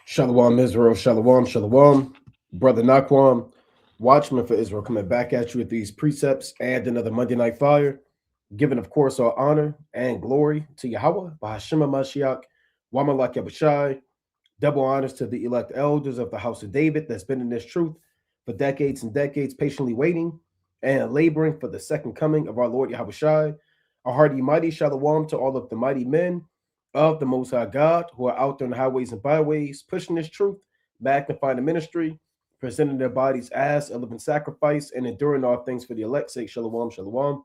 Shalom Israel, Shalom, Shalom. Brother Naquam, Watchman for Israel, coming back at you with these precepts and another Monday Night Fire, giving, of course, our honor and glory to Yahweh, Bahashima Mashiach, Wamalak Yabushai, double honors to the elect elders of the house of David that's been in this truth for decades and decades, patiently waiting and laboring for the second coming of our Lord Yahushai. A hearty, mighty shalom to all of the mighty men of the Most High God who are out there on the highways and byways, pushing this truth, magnifying the ministry, presenting their bodies as a living sacrifice, and enduring all things for the elect's sake. Shalom, shalom.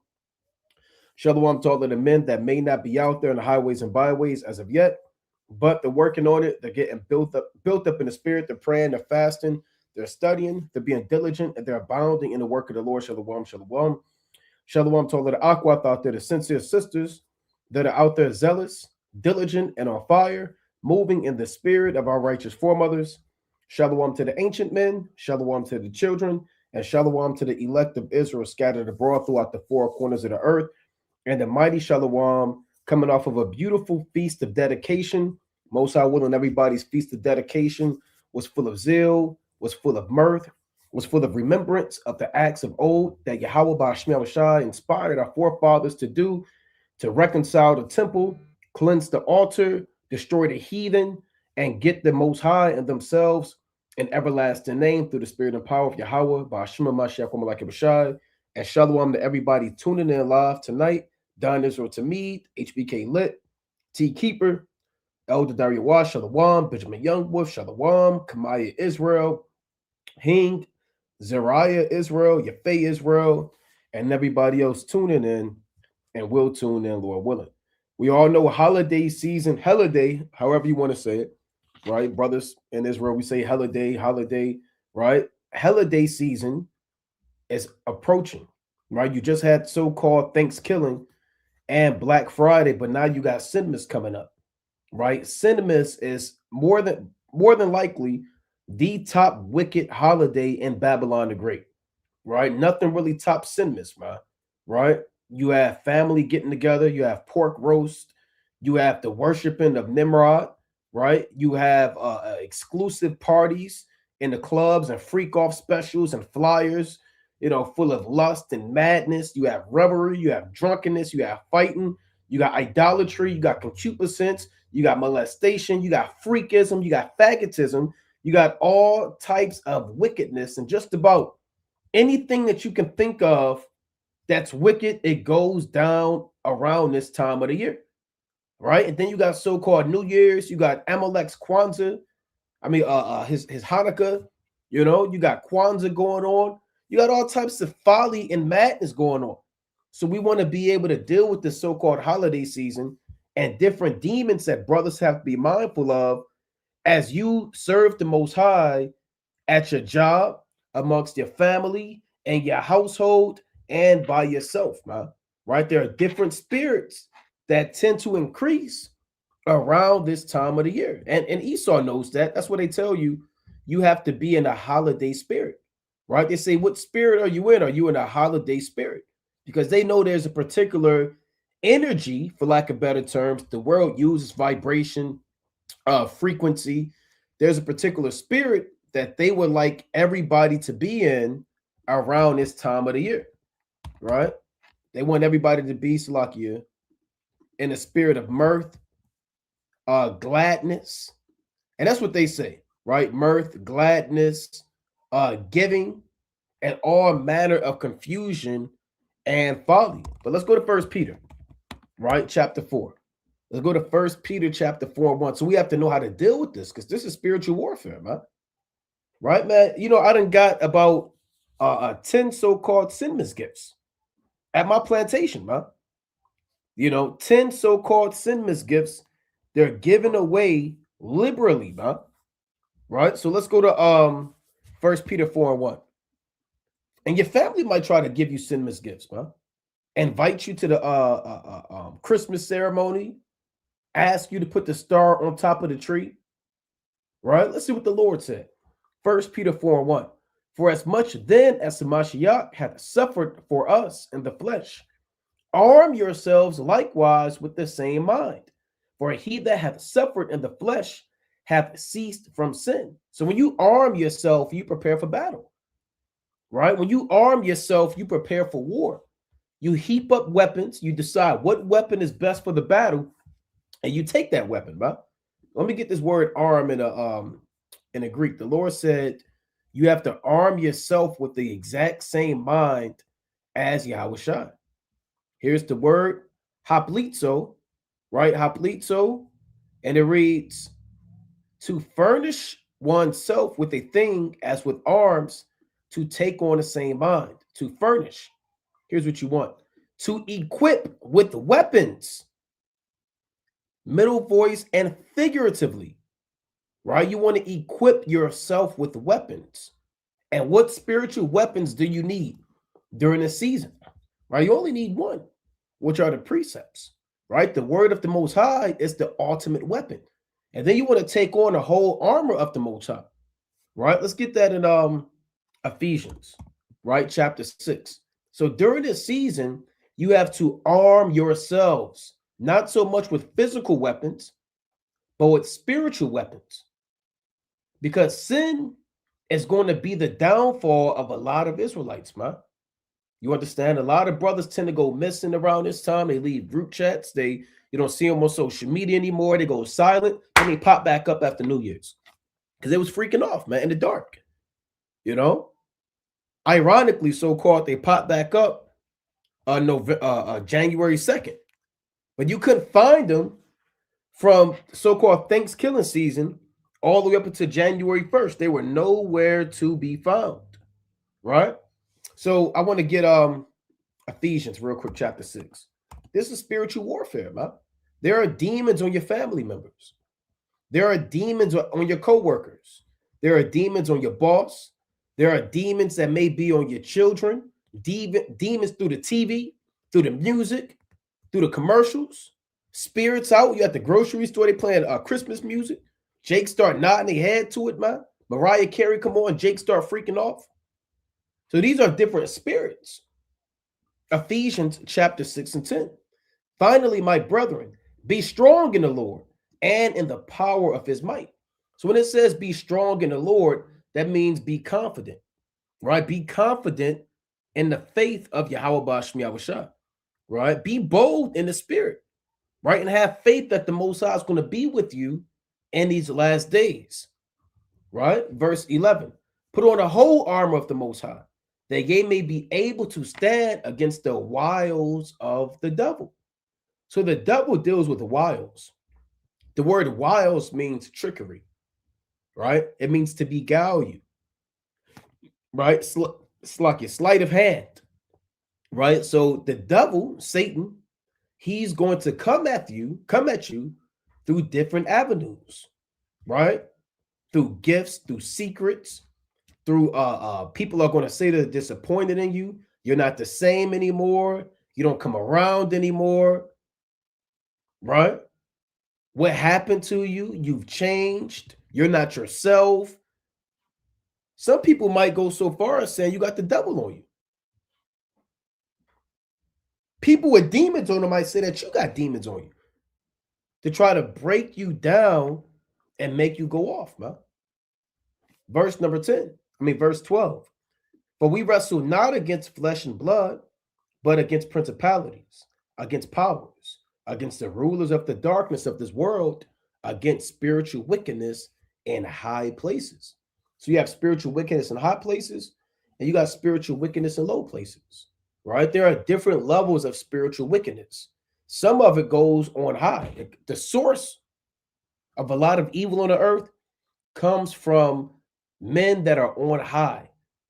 Shalom to all of the men that may not be out there on the highways and byways as of yet, but they're working on it. They're getting built up in the spirit. They're praying, they're fasting, they're studying, they're being diligent, and they're abounding in the work of the Lord. Shalom, shalom. Shalom to all of the Aquath out there, the sincere sisters that are out there zealous, diligent, and on fire, moving in the spirit of our righteous foremothers. Shalom to the ancient men, shalom to the children, and shalom to the elect of Israel scattered abroad throughout the four corners of the earth. And the mighty shalom coming off of a beautiful feast of dedication. Most High willing, everybody's feast of dedication was full of zeal, was full of mirth, was full of remembrance of the acts of old that Yahweh Ba'ashmiel Shai inspired our forefathers to do, to reconcile the temple, cleanse the altar, destroy the heathen, and get the Most High and themselves an everlasting name through the spirit and power of Yahweh Ba'ashmiel Mashiach Shai. And shalom to everybody tuning in live tonight. Don Israel Tamid, HBK Lit, T Keeper, Elder Darius Shalom, Benjamin Youngwolf, Shalom, Kamaya Israel, Hing, Zariah Israel, Yafei Israel, and everybody else tuning in and will tune in, Lord willing. We all know holiday season, holiday, however you want to say it, right? Brothers in Israel, we say holiday, right? Holiday season is approaching, right? You just had so-called Thanksgiving and Black Friday, but now you got Sinmas coming up, right? Sinmas is more than likely the top wicked holiday in Babylon the Great, right? Nothing really tops Sinmas, man, right? You have family getting together, you have pork roast, you have the worshiping of Nimrod, right? You have exclusive parties in the clubs and freak off specials and flyers, full of lust and madness. You have revelry, you have drunkenness, you have fighting, you got idolatry, you got concupiscence, you got molestation, you got freakism, you got faggotism, you got all types of wickedness, and just about anything that you can think of that's wicked, it goes down around this time of the year, right? And then you got so-called New Year's, you got Amalek's Kwanzaa, his Hanukkah, you got Kwanzaa going on. You got all types of folly and madness going on. So we want to be able to deal with this so-called holiday season and different demons that brothers have to be mindful of as you serve the Most High at your job, amongst your family and your household, and by yourself, man. Right? There are different spirits that tend to increase around this time of the year. And Esau knows that. That's what they tell you. You have to be in a holiday spirit. Right? They say, what spirit are you in? Are you in a holiday spirit? Because they know there's a particular energy, for lack of better terms, the world uses vibration, frequency. There's a particular spirit that they would like everybody to be in around this time of the year, right? They want everybody to be, Salakia, in a spirit of mirth, gladness. And that's what they say, right? Mirth, gladness, giving, and all manner of confusion and folly. But let's go to First Peter, right? Chapter 4. Let's go to First Peter chapter 4:1. So we have to know how to deal with this, because this is spiritual warfare, man. Right, man? I done got about 10 so-called Sinmas gifts at my plantation, man. 10 so-called Sinmas gifts. They're given away liberally, man. Right? So let's go to First Peter 4:1. And your family might try to give you Sinmas gifts, man. Invite you to the Christmas ceremony, ask you to put the star on top of the tree. Right? Let's see what the Lord said. First Peter 4:1. For as much then as the Mashiach hath suffered for us in the flesh, arm yourselves likewise with the same mind. For he that hath suffered in the flesh have ceased from sin. So when you arm yourself, you prepare for battle, right? When you arm yourself, you prepare for war. You heap up weapons. You decide what weapon is best for the battle, and you take that weapon, bro. Let me get this word arm in a Greek. The Lord said you have to arm yourself with the exact same mind as Yahushua. Here's the word haplitzo, right? Haplitzo, and it reads to furnish oneself with a thing as with arms to take on the same mind. To furnish. Here's what you want. To equip with weapons. Middle voice and figuratively, right? You want to equip yourself with weapons. And what spiritual weapons do you need during the season, right? You only need one, which are the precepts, right? The word of the Most High is the ultimate weapon. And then you want to take on the whole armor of the Most High, right? Let's get that in Ephesians, right? Chapter 6. So during this season, you have to arm yourselves, not so much with physical weapons, but with spiritual weapons. Because sin is going to be the downfall of a lot of Israelites, man. You understand? A lot of brothers tend to go missing around this time. They leave group chats. You don't see them on social media anymore. They go silent, and they pop back up after New Year's because they was freaking off, man, in the dark. You know, ironically, so-called, they pop back up January 2nd, but you couldn't find them from so-called Thanksgiving season all the way up until January 1st. They were nowhere to be found, right? So I want to get Ephesians real quick, chapter 6. This is spiritual warfare, man. There are demons on your family members. There are demons on your co-workers. There are demons on your boss. There are demons that may be on your children. Demons through the TV, through the music, through the commercials. Spirits out. You at the grocery store, they playing Christmas music. Jake start nodding their head to it, man. Mariah Carey come on, Jake start freaking off. So these are different spirits. Ephesians chapter 6 and 10. Finally, my brethren, be strong in the Lord and in the power of his might. So when it says be strong in the Lord, that means be confident, right? Be confident in the faith of Yahweh Bashmi Yahushua, right? Be bold in the spirit, right? And have faith that the Most High is going to be with you in these last days, right? Verse 11, put on the whole armor of the Most High, that ye may be able to stand against the wiles of the devil. So the devil deals with the wiles. The word wiles means trickery, right? It means to beguile you, right? It's like your sleight of hand, right? So the devil, Satan, he's going to come at you through different avenues, right? Through gifts, through secrets, through people are going to say they're disappointed in you. You're not the same anymore. You don't come around anymore, right? What happened to you? You've changed. You're not yourself. Some people might go so far as saying you got the devil on you. People with demons on them might say that you got demons on you to try to break you down and make you go off, man. Verse 12. For we wrestle not against flesh and blood, but against principalities, against powers, against the rulers of the darkness of this world, against spiritual wickedness in high places. So you have spiritual wickedness in high places, and you got spiritual wickedness in low places, right? There are different levels of spiritual wickedness. Some of it goes on high. The source of a lot of evil on the earth comes from men that are on high.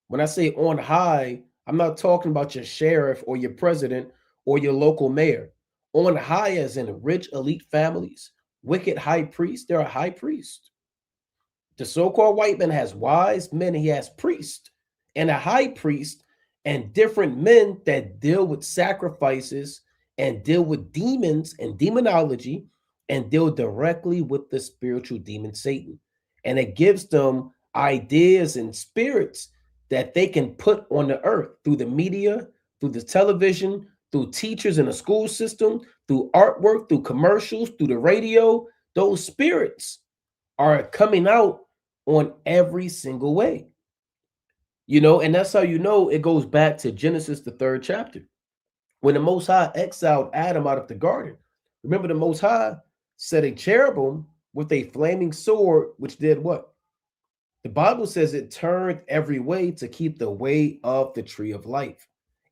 When I say on high, I'm not talking about your sheriff or your president or your local mayor. On high as in rich elite families, wicked high priests. There are high priests. The so-called white man has wise men, he has priests and a high priest and different men that deal with sacrifices and deal with demons and demonology and deal directly with the spiritual demon Satan. And it gives them ideas and spirits that they can put on the earth through the media, through the television, through teachers in the school system, through artwork, through commercials, through the radio. Those spirits are coming out on every single way. And that's how it goes back to Genesis, the 3rd chapter, when the Most High exiled Adam out of the garden. Remember, the Most High set a cherubim with a flaming sword, which did what? The Bible says it turned every way to keep the way of the tree of life.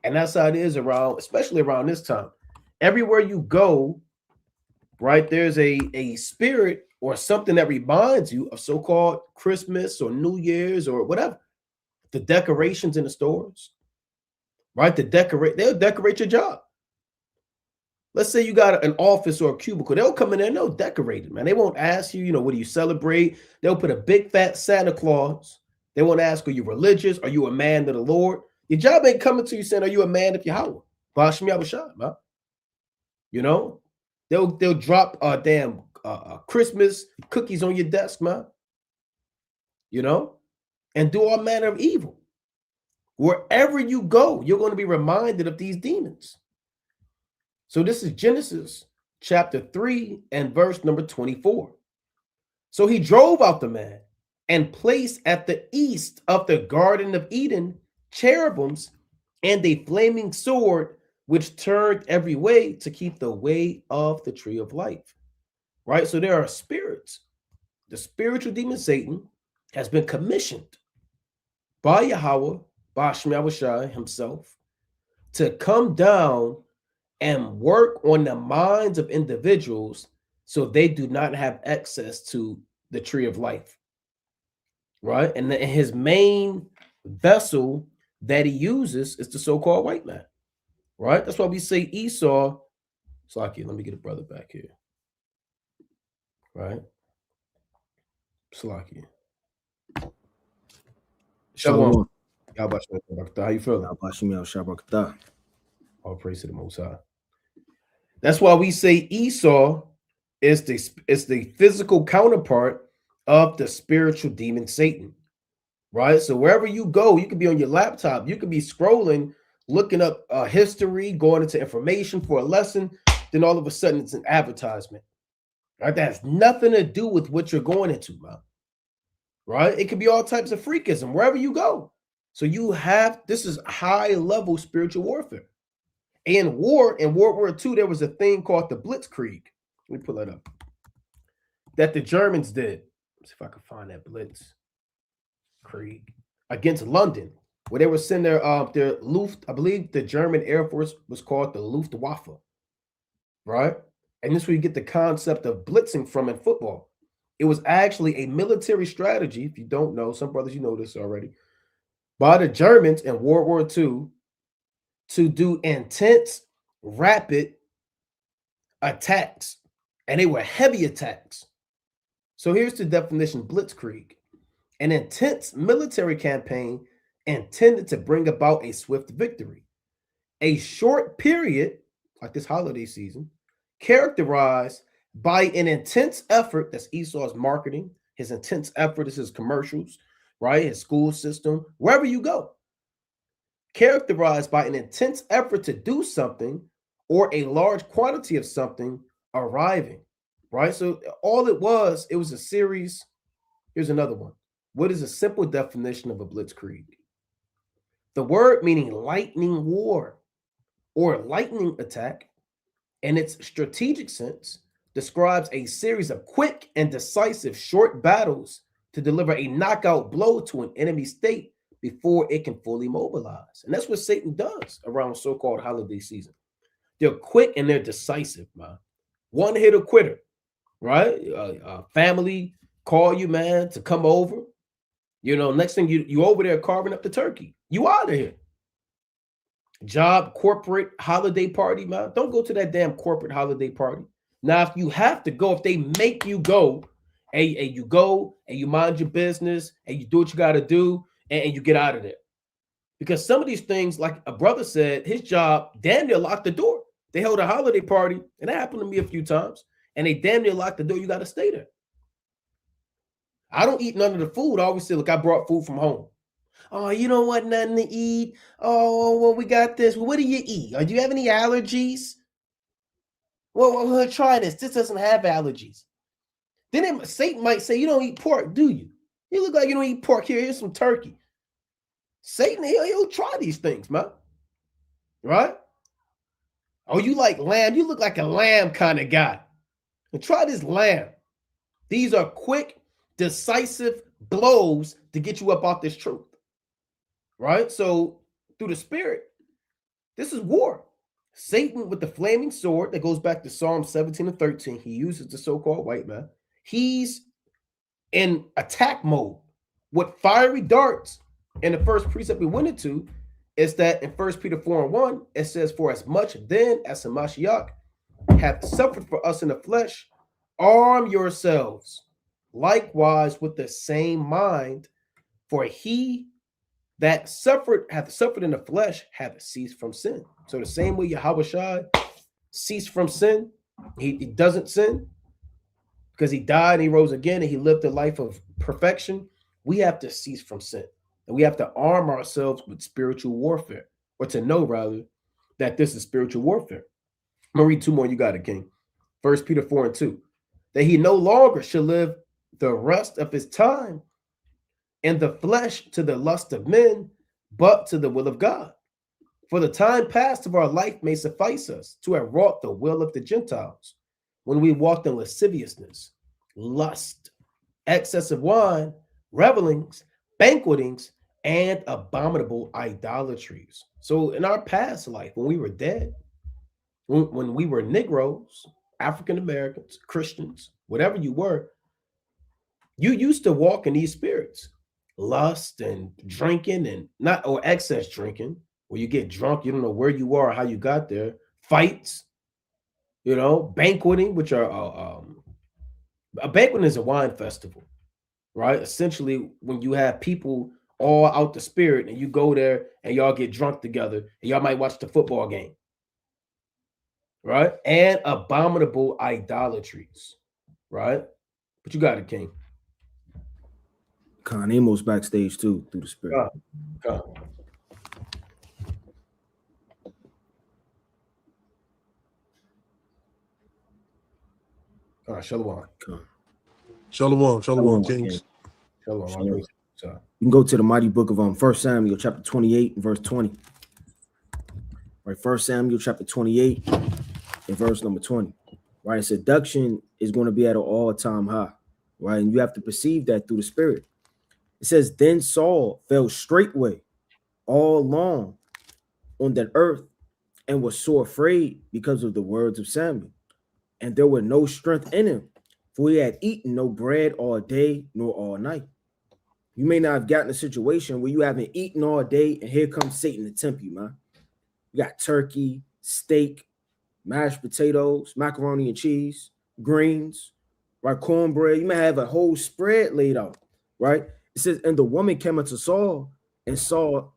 And that's how it is around, especially around this time. Everywhere you go, right, there's a spirit or something that reminds you of so-called Christmas or New Year's or whatever. The decorations in the stores, right? They'll decorate your job. Let's say you got an office or a cubicle. They'll come in there and they'll decorate it, man. They won't ask you, what do you celebrate? They'll put a big fat Santa Claus. They won't ask, are you religious? Are you a man of the Lord? Your job ain't coming to you saying, are you a man of Yahweh? Bashim Yahushua, man. They'll drop damn Christmas cookies on your desk, man. And do all manner of evil. Wherever you go, you're going to be reminded of these demons. So this is Genesis chapter 3 and verse number 24. So he drove out the man and placed at the east of the Garden of Eden cherubims and a flaming sword, which turned every way to keep the way of the tree of life. Right? So there are spirits. The spiritual demon Satan has been commissioned by Yahweh, by Hashem Yahushua himself, to come down and work on the minds of individuals so they do not have access to the tree of life. Right? And his main vessel that he uses is the so-called white man. Right? That's why we say Esau. Slaki, let me get a brother back here. Right? Slaki. Shalom. How you feeling? All praise to the Most High. That's why we say Esau is the physical counterpart of the spiritual demon Satan. Right? So wherever you go, you could be on your laptop, you could be scrolling, looking up history, going into information for a lesson, then all of a sudden it's an advertisement. Right? That has nothing to do with what you're going into, man. Right? It could be all types of freakism wherever you go. So this is high level spiritual warfare. In World War II, there was a thing called the Blitzkrieg. Let me pull that up. That the Germans did. Let's see if I can find that Blitzkrieg against London, where they were sending their Luft. I believe the German Air Force was called the Luftwaffe. Right? And this is where you get the concept of blitzing from in football. It was actually a military strategy. If you don't know, some brothers, you know this already, by the Germans in World War II to do intense, rapid attacks. And they were heavy attacks. So here's the definition: Blitzkrieg, an intense military campaign intended to bring about a swift victory. A short period, like this holiday season, characterized by an intense effort. That's Esau's marketing. His intense effort is his commercials, right? His school system, wherever you go. Characterized by an intense effort to do something or a large quantity of something arriving, right? So all it was a series. Here's another one. What is a simple definition of a blitzkrieg? The word meaning lightning war or lightning attack, in its strategic sense, describes a series of quick and decisive short battles to deliver a knockout blow to an enemy state before it can fully mobilize. And that's what Satan does around so-called holiday season. They're quick and they're decisive, man. One hitter quitter, right? Family call you, man, to come over. Next thing you over there carving up the turkey. You out of here. Job, corporate, holiday party, man. Don't go to that damn corporate holiday party. Now, if you have to go, if they make you go, and you go and you mind your business and you do what you got to do and you get out of there. Because some of these things, like a brother said, his job damn near locked the door. They held a holiday party, and that happened to me a few times, and they damn near locked the door. You got to stay there. I don't eat none of the food. I always say, look, I brought food from home. Oh, you don't want nothing to eat? Oh, well, we got this. Well, what do you eat? Do you have any allergies? Well, try this. This doesn't have allergies. Then Satan might say, you don't eat pork, do you? You look like you don't eat pork. Here's some turkey. Satan, he'll try these things, man. Right? Oh, you like lamb? You look like a lamb kind of guy. And try this lamb. These are quick, decisive blows to get you up off this truth. Right? So through the spirit, this is war. Satan with the flaming sword that goes back to Psalm 17 and 13. He uses the so-called white man. He's in attack mode with fiery darts. And the first precept we went into is that in 1 Peter 4 and 1, it says, for as much then as the Mashiach hath suffered for us in the flesh, arm yourselves likewise with the same mind, for he that hath suffered in the flesh hath ceased from sin. So the same way Yahushua ceased from sin, he doesn't sin because he died and he rose again and he lived a life of perfection. We have to cease from sin. And we have to arm ourselves with spiritual warfare, or to know rather that this is spiritual warfare. I'm gonna read two more. You got it, King. 1 Peter 4 and 2. That he no longer should live the rest of his time in the flesh to the lust of men, but to the will of God. For the time past of our life may suffice us to have wrought the will of the Gentiles, when we walked in lasciviousness, lust, excess of wine, revelings, banquetings, and abominable idolatries. So in our past life, when we were dead, when we were Negroes, African Americans, Christians, whatever you were, you used to walk in these spirits, lust and drinking, and not, or excess drinking, where you get drunk, you don't know where you are or how you got there, fights, banqueting, which are a banquet is a wine festival, right? Essentially, when you have people all out the spirit and you go there and y'all get drunk together and y'all might watch the football game, right? And abominable idolatries, right? But you got it, King. Khan Amos backstage too, through the spirit. Shalom. Shalom, Kings. Shalom. You can go to the mighty book of 1 Samuel chapter 28 and verse 20. Right, 1 Samuel chapter 28 and verse number 20. Right, seduction is going to be at an all-time high, right? And you have to perceive that through the spirit. It says, then Saul fell straightway all along on that earth and was so afraid because of the words of Samuel. And there was no strength in him, for he had eaten no bread all day nor all night. You may not have gotten a situation where you haven't eaten all day and here comes Satan to tempt you, man. You got turkey, steak, mashed potatoes, macaroni and cheese, greens, right? Cornbread. You may have a whole spread laid out, right? It says, and the woman came unto Saul and saw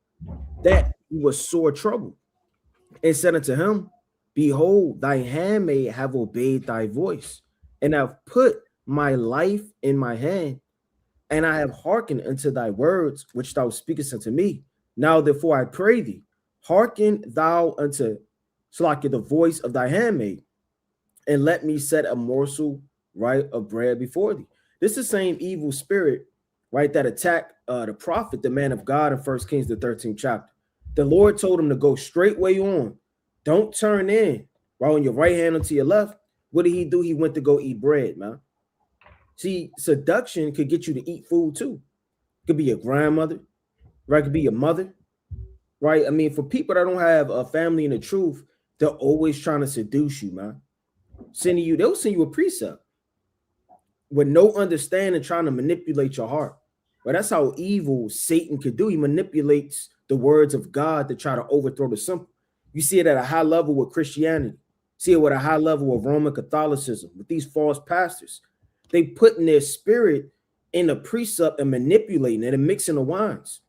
that he was sore troubled and said unto him, behold, thy handmaid have obeyed thy voice, and have put my life in my hand, and I have hearkened unto thy words, which thou speakest unto me. Now, therefore, I pray thee, hearken thou unto the voice of thy handmaid, and let me set a morsel, right, of bread before thee. This is the same evil spirit, right, that attacked the prophet, the man of God, in 1 Kings, the 13th chapter. The Lord told him to go straightway on. Don't turn in, right, on your right hand or to your left. What did he do? He went to go eat bread, man. See, seduction could get you to eat food too. It could be your grandmother, right? It could be your mother, right? I mean, for people that don't have a family in the truth, they're always trying to seduce you, man. They'll send you a precept with no understanding, trying to manipulate your heart. But that's how evil Satan could do. He manipulates the words of God to try to overthrow the simple. You see it at a high level with Christianity. See it with a high level of Roman Catholicism, with these false pastors. They put in their spirit in a precept and manipulating it and mixing the wines.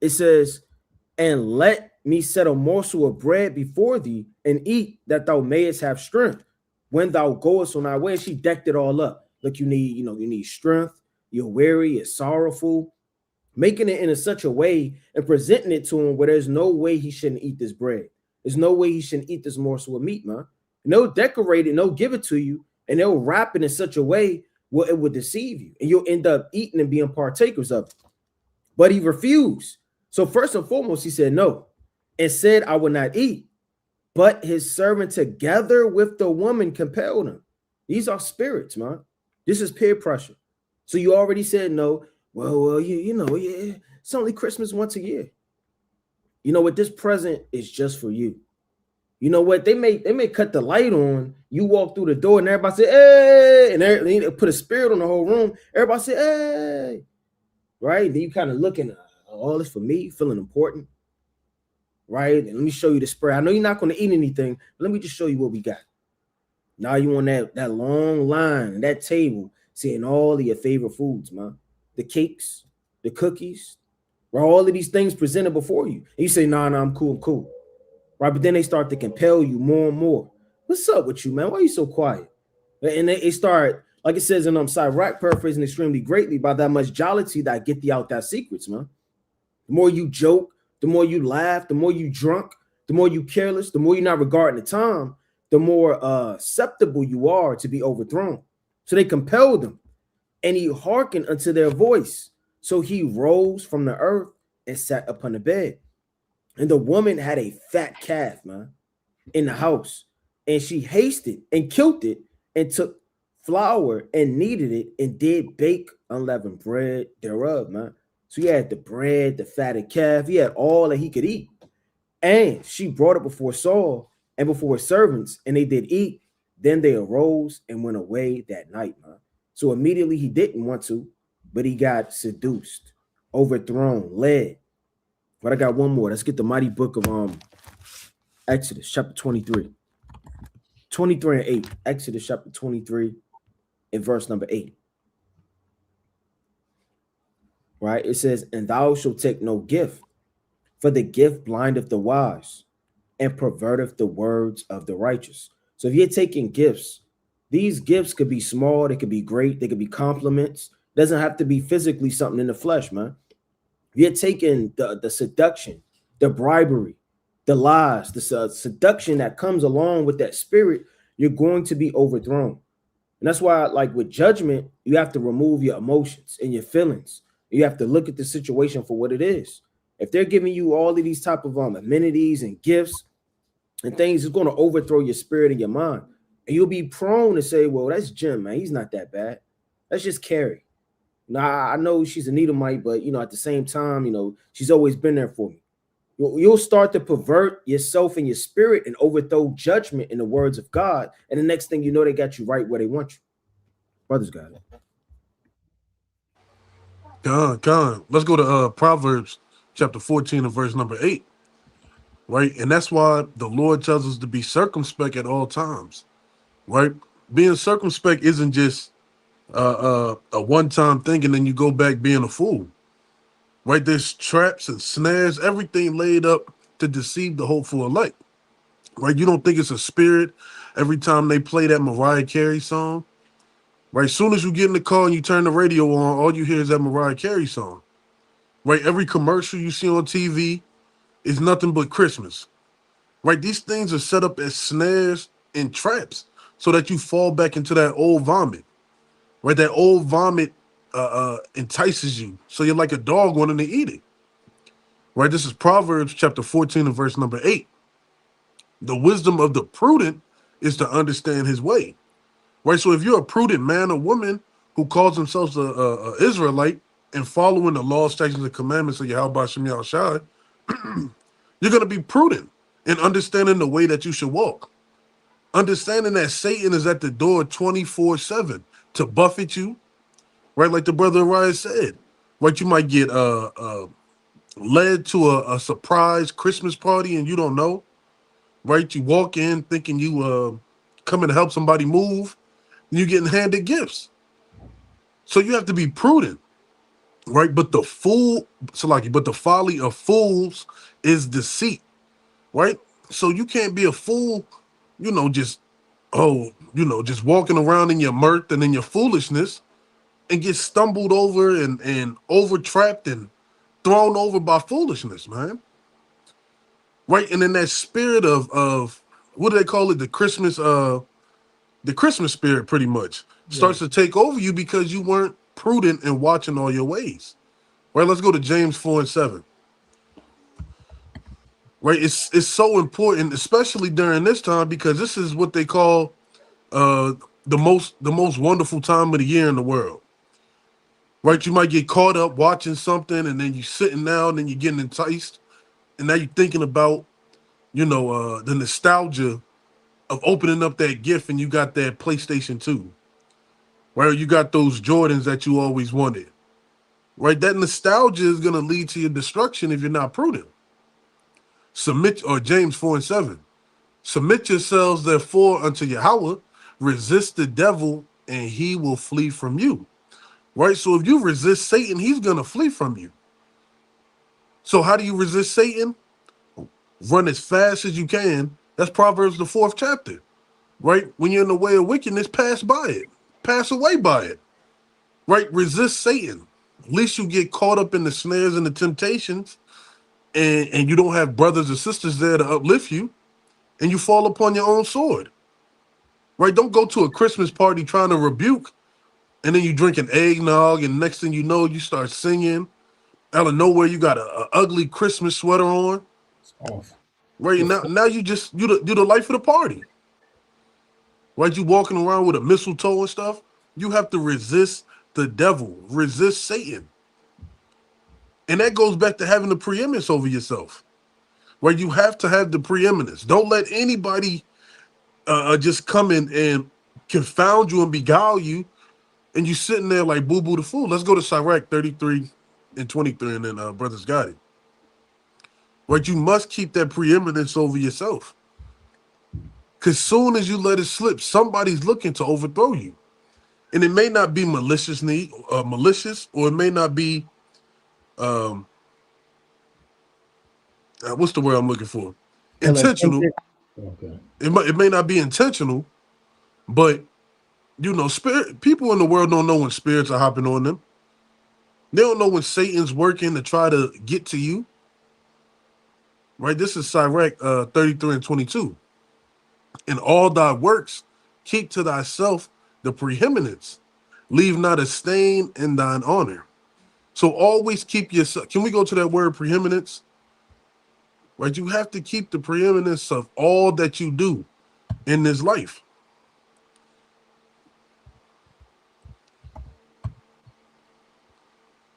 It says, and let me set a morsel of bread before thee and eat, that thou mayest have strength when thou goest on thy way. She decked it all up. Look, you need strength. You're weary, you're sorrowful. Making it in such a way and presenting it to him where there's no way he shouldn't eat this bread. There's no way he shouldn't eat this morsel of meat, man. And they'll decorate it and they'll give it to you and they'll wrap it in such a way well, it would deceive you, and you'll end up eating and being partakers of it. But he refused. So first and foremost, he said no, and said, I will not eat. But his servant, together with the woman, compelled him. These are spirits, man. This is peer pressure. So you already said no. Well, you know, yeah, it's only Christmas once a year. You know what? This present is just for you. You know what? They may cut the light on. You walk through the door and everybody say, hey, and they put a spirit on the whole room. Everybody say, hey, right? Then you kind of looking, all this for me, feeling important, right? And let me show you the spread. I know you're not going to eat anything, but let me just show you what we got. Now you on that long line, that table, seeing all of your favorite foods, man. The cakes, the cookies, right? All of these things presented before you. And you say, nah, I'm cool. Right? But then they start to compel you more and more. What's up with you, man? Why are you so quiet? And they start, like it says in Sirach, paraphrasing extremely greatly, by that much jollity that get thee out that secrets, man. The more you joke, the more you laugh, the more you drunk, the more you careless, the more you're not regarding the time, the more susceptible you are to be overthrown. So they compelled him, and he hearkened unto their voice. So he rose from the earth and sat upon the bed. And the woman had a fat calf, man, in the house. And she hasted and killed it and took flour and kneaded it and did bake unleavened bread thereof, man. So he had the bread, the fatted calf. He had all that he could eat. And she brought it before Saul and before his servants, and they did eat. Then they arose and went away that night, man. So immediately he didn't want to, but he got seduced, overthrown, led. But I got one more. Let's get the mighty book of Exodus, chapter 23. 23 and 8. Exodus chapter 23 and verse number 8. Right? It says, and thou shalt take no gift, for the gift blindeth the wise and perverteth the words of the righteous. So if you're taking gifts, these gifts could be small, they could be great, they could be compliments. It doesn't have to be physically something in the flesh, man. If you're taking the seduction, the bribery, the lies, the seduction that comes along with that spirit, you're going to be overthrown. And that's why, like with judgment, you have to remove your emotions and your feelings. You have to look at the situation for what it is. If they're giving you all of these type of amenities and gifts and things, it's going to overthrow your spirit and your mind. And you'll be prone to say, well, that's Jim, man. He's not that bad. That's just Carrie. Now, I know she's an Edomite, but, you know, at the same time, you know, she's always been there for me. You'll start to pervert yourself and your spirit and overthrow judgment in the words of God. And the next thing you know, they got you right where they want you. Brothers got it. Con. Let's go to Proverbs chapter 14 and verse number 8. Right? And that's why the Lord tells us to be circumspect at all times. Right? Being circumspect isn't just a one-time thing and then you go back being a fool. Right? There's traps and snares, everything laid up to deceive the hopeful alike. Right? You don't think it's a spirit every time they play that Mariah Carey song. Right? As soon as you get in the car and you turn the radio on, all you hear is that Mariah Carey song. Right? Every commercial you see on TV is nothing but Christmas. Right? These things are set up as snares and traps so that you fall back into that old vomit. Right? That old vomit entices you. So you're like a dog wanting to eat it. Right? This is Proverbs chapter 14 and verse number 8. The wisdom of the prudent is to understand his way. Right? So if you're a prudent man or woman who calls themselves a Israelite and following the law, statutes, and commandments of Yahweh Shem Yahushai, you're going to be prudent in understanding the way that you should walk. Understanding that Satan is at the door 24/7 to buffet you, right? Like the brother Uriah said, right? You might get led to a surprise Christmas party and you don't know, right? You walk in thinking you coming to help somebody move, and you're getting handed gifts. So you have to be prudent, right? But the folly of fools is deceit, right? So you can't be a fool, just walking around in your mirth and in your foolishness and get stumbled over and over-trapped and thrown over by foolishness, man. Right? And in that spirit of what do they call it? The Christmas spirit, pretty much. starts to take over you because you weren't prudent in watching all your ways. Right, let's go to James 4:7. Right, it's so important, especially during this time, because this is what they call the most wonderful time of the year in the world. Right, you might get caught up watching something, and then you sitting down, and then you're getting enticed, and now you're thinking about, the nostalgia of opening up that gift, and you got that PlayStation 2, right? You got those Jordans that you always wanted, right? That nostalgia is going to lead to your destruction if you're not prudent. James 4:7. Submit yourselves therefore unto Yahweh, resist the devil, and he will flee from you. Right? So if you resist Satan, he's going to flee from you. So how do you resist Satan? Run as fast as you can. That's Proverbs the 4th chapter. Right? When you're in the way of wickedness, pass by it. Pass away by it. Right? Resist Satan. At least you get caught up in the snares and the temptations, and you don't have brothers or sisters there to uplift you, and you fall upon your own sword. Right? Don't go to a Christmas party trying to rebuke, and then you drink an eggnog, and next thing you know, you start singing. Out of nowhere, you got a ugly Christmas sweater on. It's off. Right? Now you the life of the party. Right? You walking around with a mistletoe and stuff. You have to resist the devil, resist Satan. And that goes back to having the preeminence over yourself. Right? You have to have the preeminence. Don't let anybody just come in and confound you and beguile you, and you sitting there like boo-boo the fool. Let's go to Sirach 33 and 23, and then Brothers got it. Right? You must keep that preeminence over yourself. Because soon as you let it slip, somebody's looking to overthrow you. And it may not be malicious, or it may not be, what's the word I'm looking for? Intentional. Okay. It may not be intentional, but spirit people in the world don't know when spirits are hopping on them. They don't know when Satan's working to try to get to you. Right? This is Sirach 33 and 22. In all thy works, keep to thyself the preeminence. Leave not a stain in thine honor. So always keep yourself. Can we go to that word preeminence? Right? You have to keep the preeminence of all that you do in this life.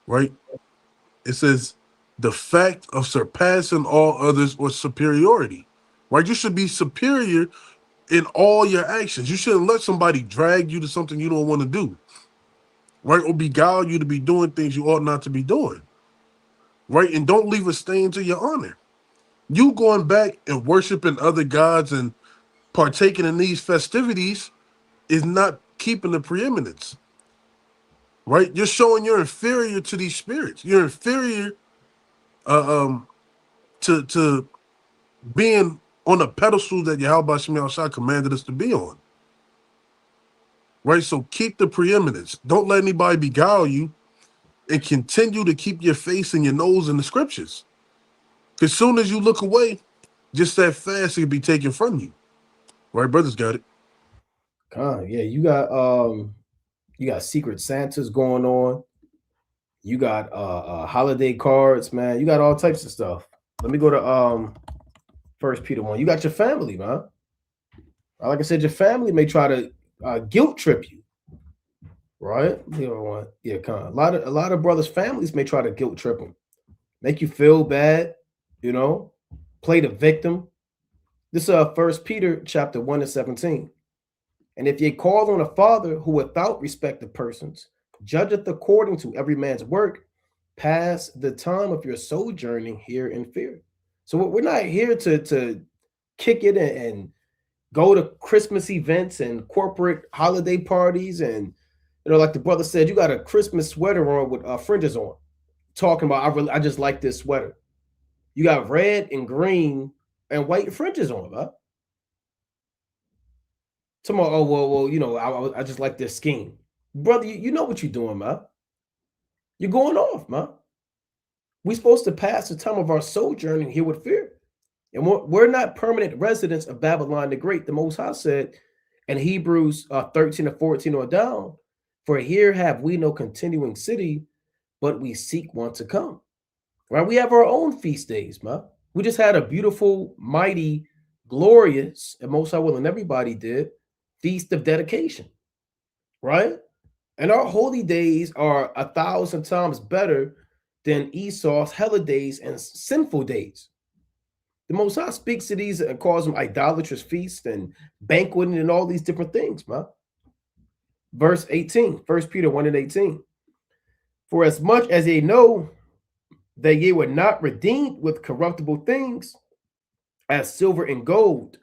Right? It says the fact of surpassing all others or superiority. Right? You should be superior in all your actions. You shouldn't let somebody drag you to something you don't want to do. Right? Or beguile you to be doing things you ought not to be doing. Right? And don't leave a stain to your honor. You going back and worshiping other gods and partaking in these festivities is not keeping the preeminence. Right? You're showing you're inferior to these spirits. You're inferior to being on a pedestal that Yahweh Shema Shah commanded us to be on. Right? So keep the preeminence. Don't let anybody beguile you, and continue to keep your face and your nose in the scriptures. As soon as you look away, just that fast it can be taken from you. Right, Brothers got it. Yeah, you got Secret Santas going on. You got holiday cards, man. You got all types of stuff. Let me go to 1 Peter 1. You got your family, man. Like I said, your family may try to guilt trip you, right? A lot of brothers' families may try to guilt trip them, make you feel bad, play the victim. This is 1 Peter chapter 1 and 17. And if ye call on a father who without respect of persons judgeth according to every man's work, pass the time of your sojourning here in fear. So we're not here to kick it and go to Christmas events and corporate holiday parties. And, like the brother said, you got a Christmas sweater on with fringes on, talking about, I just like this sweater. You got red and green and white fringes on, huh? Tomorrow, well, I just like this scheme. Brother, you know what you're doing, man. You're going off, man. We're supposed to pass the time of our sojourning here with fear. And we're not permanent residents of Babylon the Great. The Most High said, And Hebrews 13 and 14 on down, for here have we no continuing city, but we seek one to come. Right? We have our own feast days, man. We just had a beautiful, mighty, glorious, and most I will, and everybody did, feast of dedication, right? And our holy days are 1,000 times better than Esau's holidays and sinful days. The Most High speaks to these and calls them idolatrous feasts and banqueting and all these different things, man. Verse 18, 1 Peter 1 and 18. For as much as ye know that ye were not redeemed with corruptible things, as silver and gold,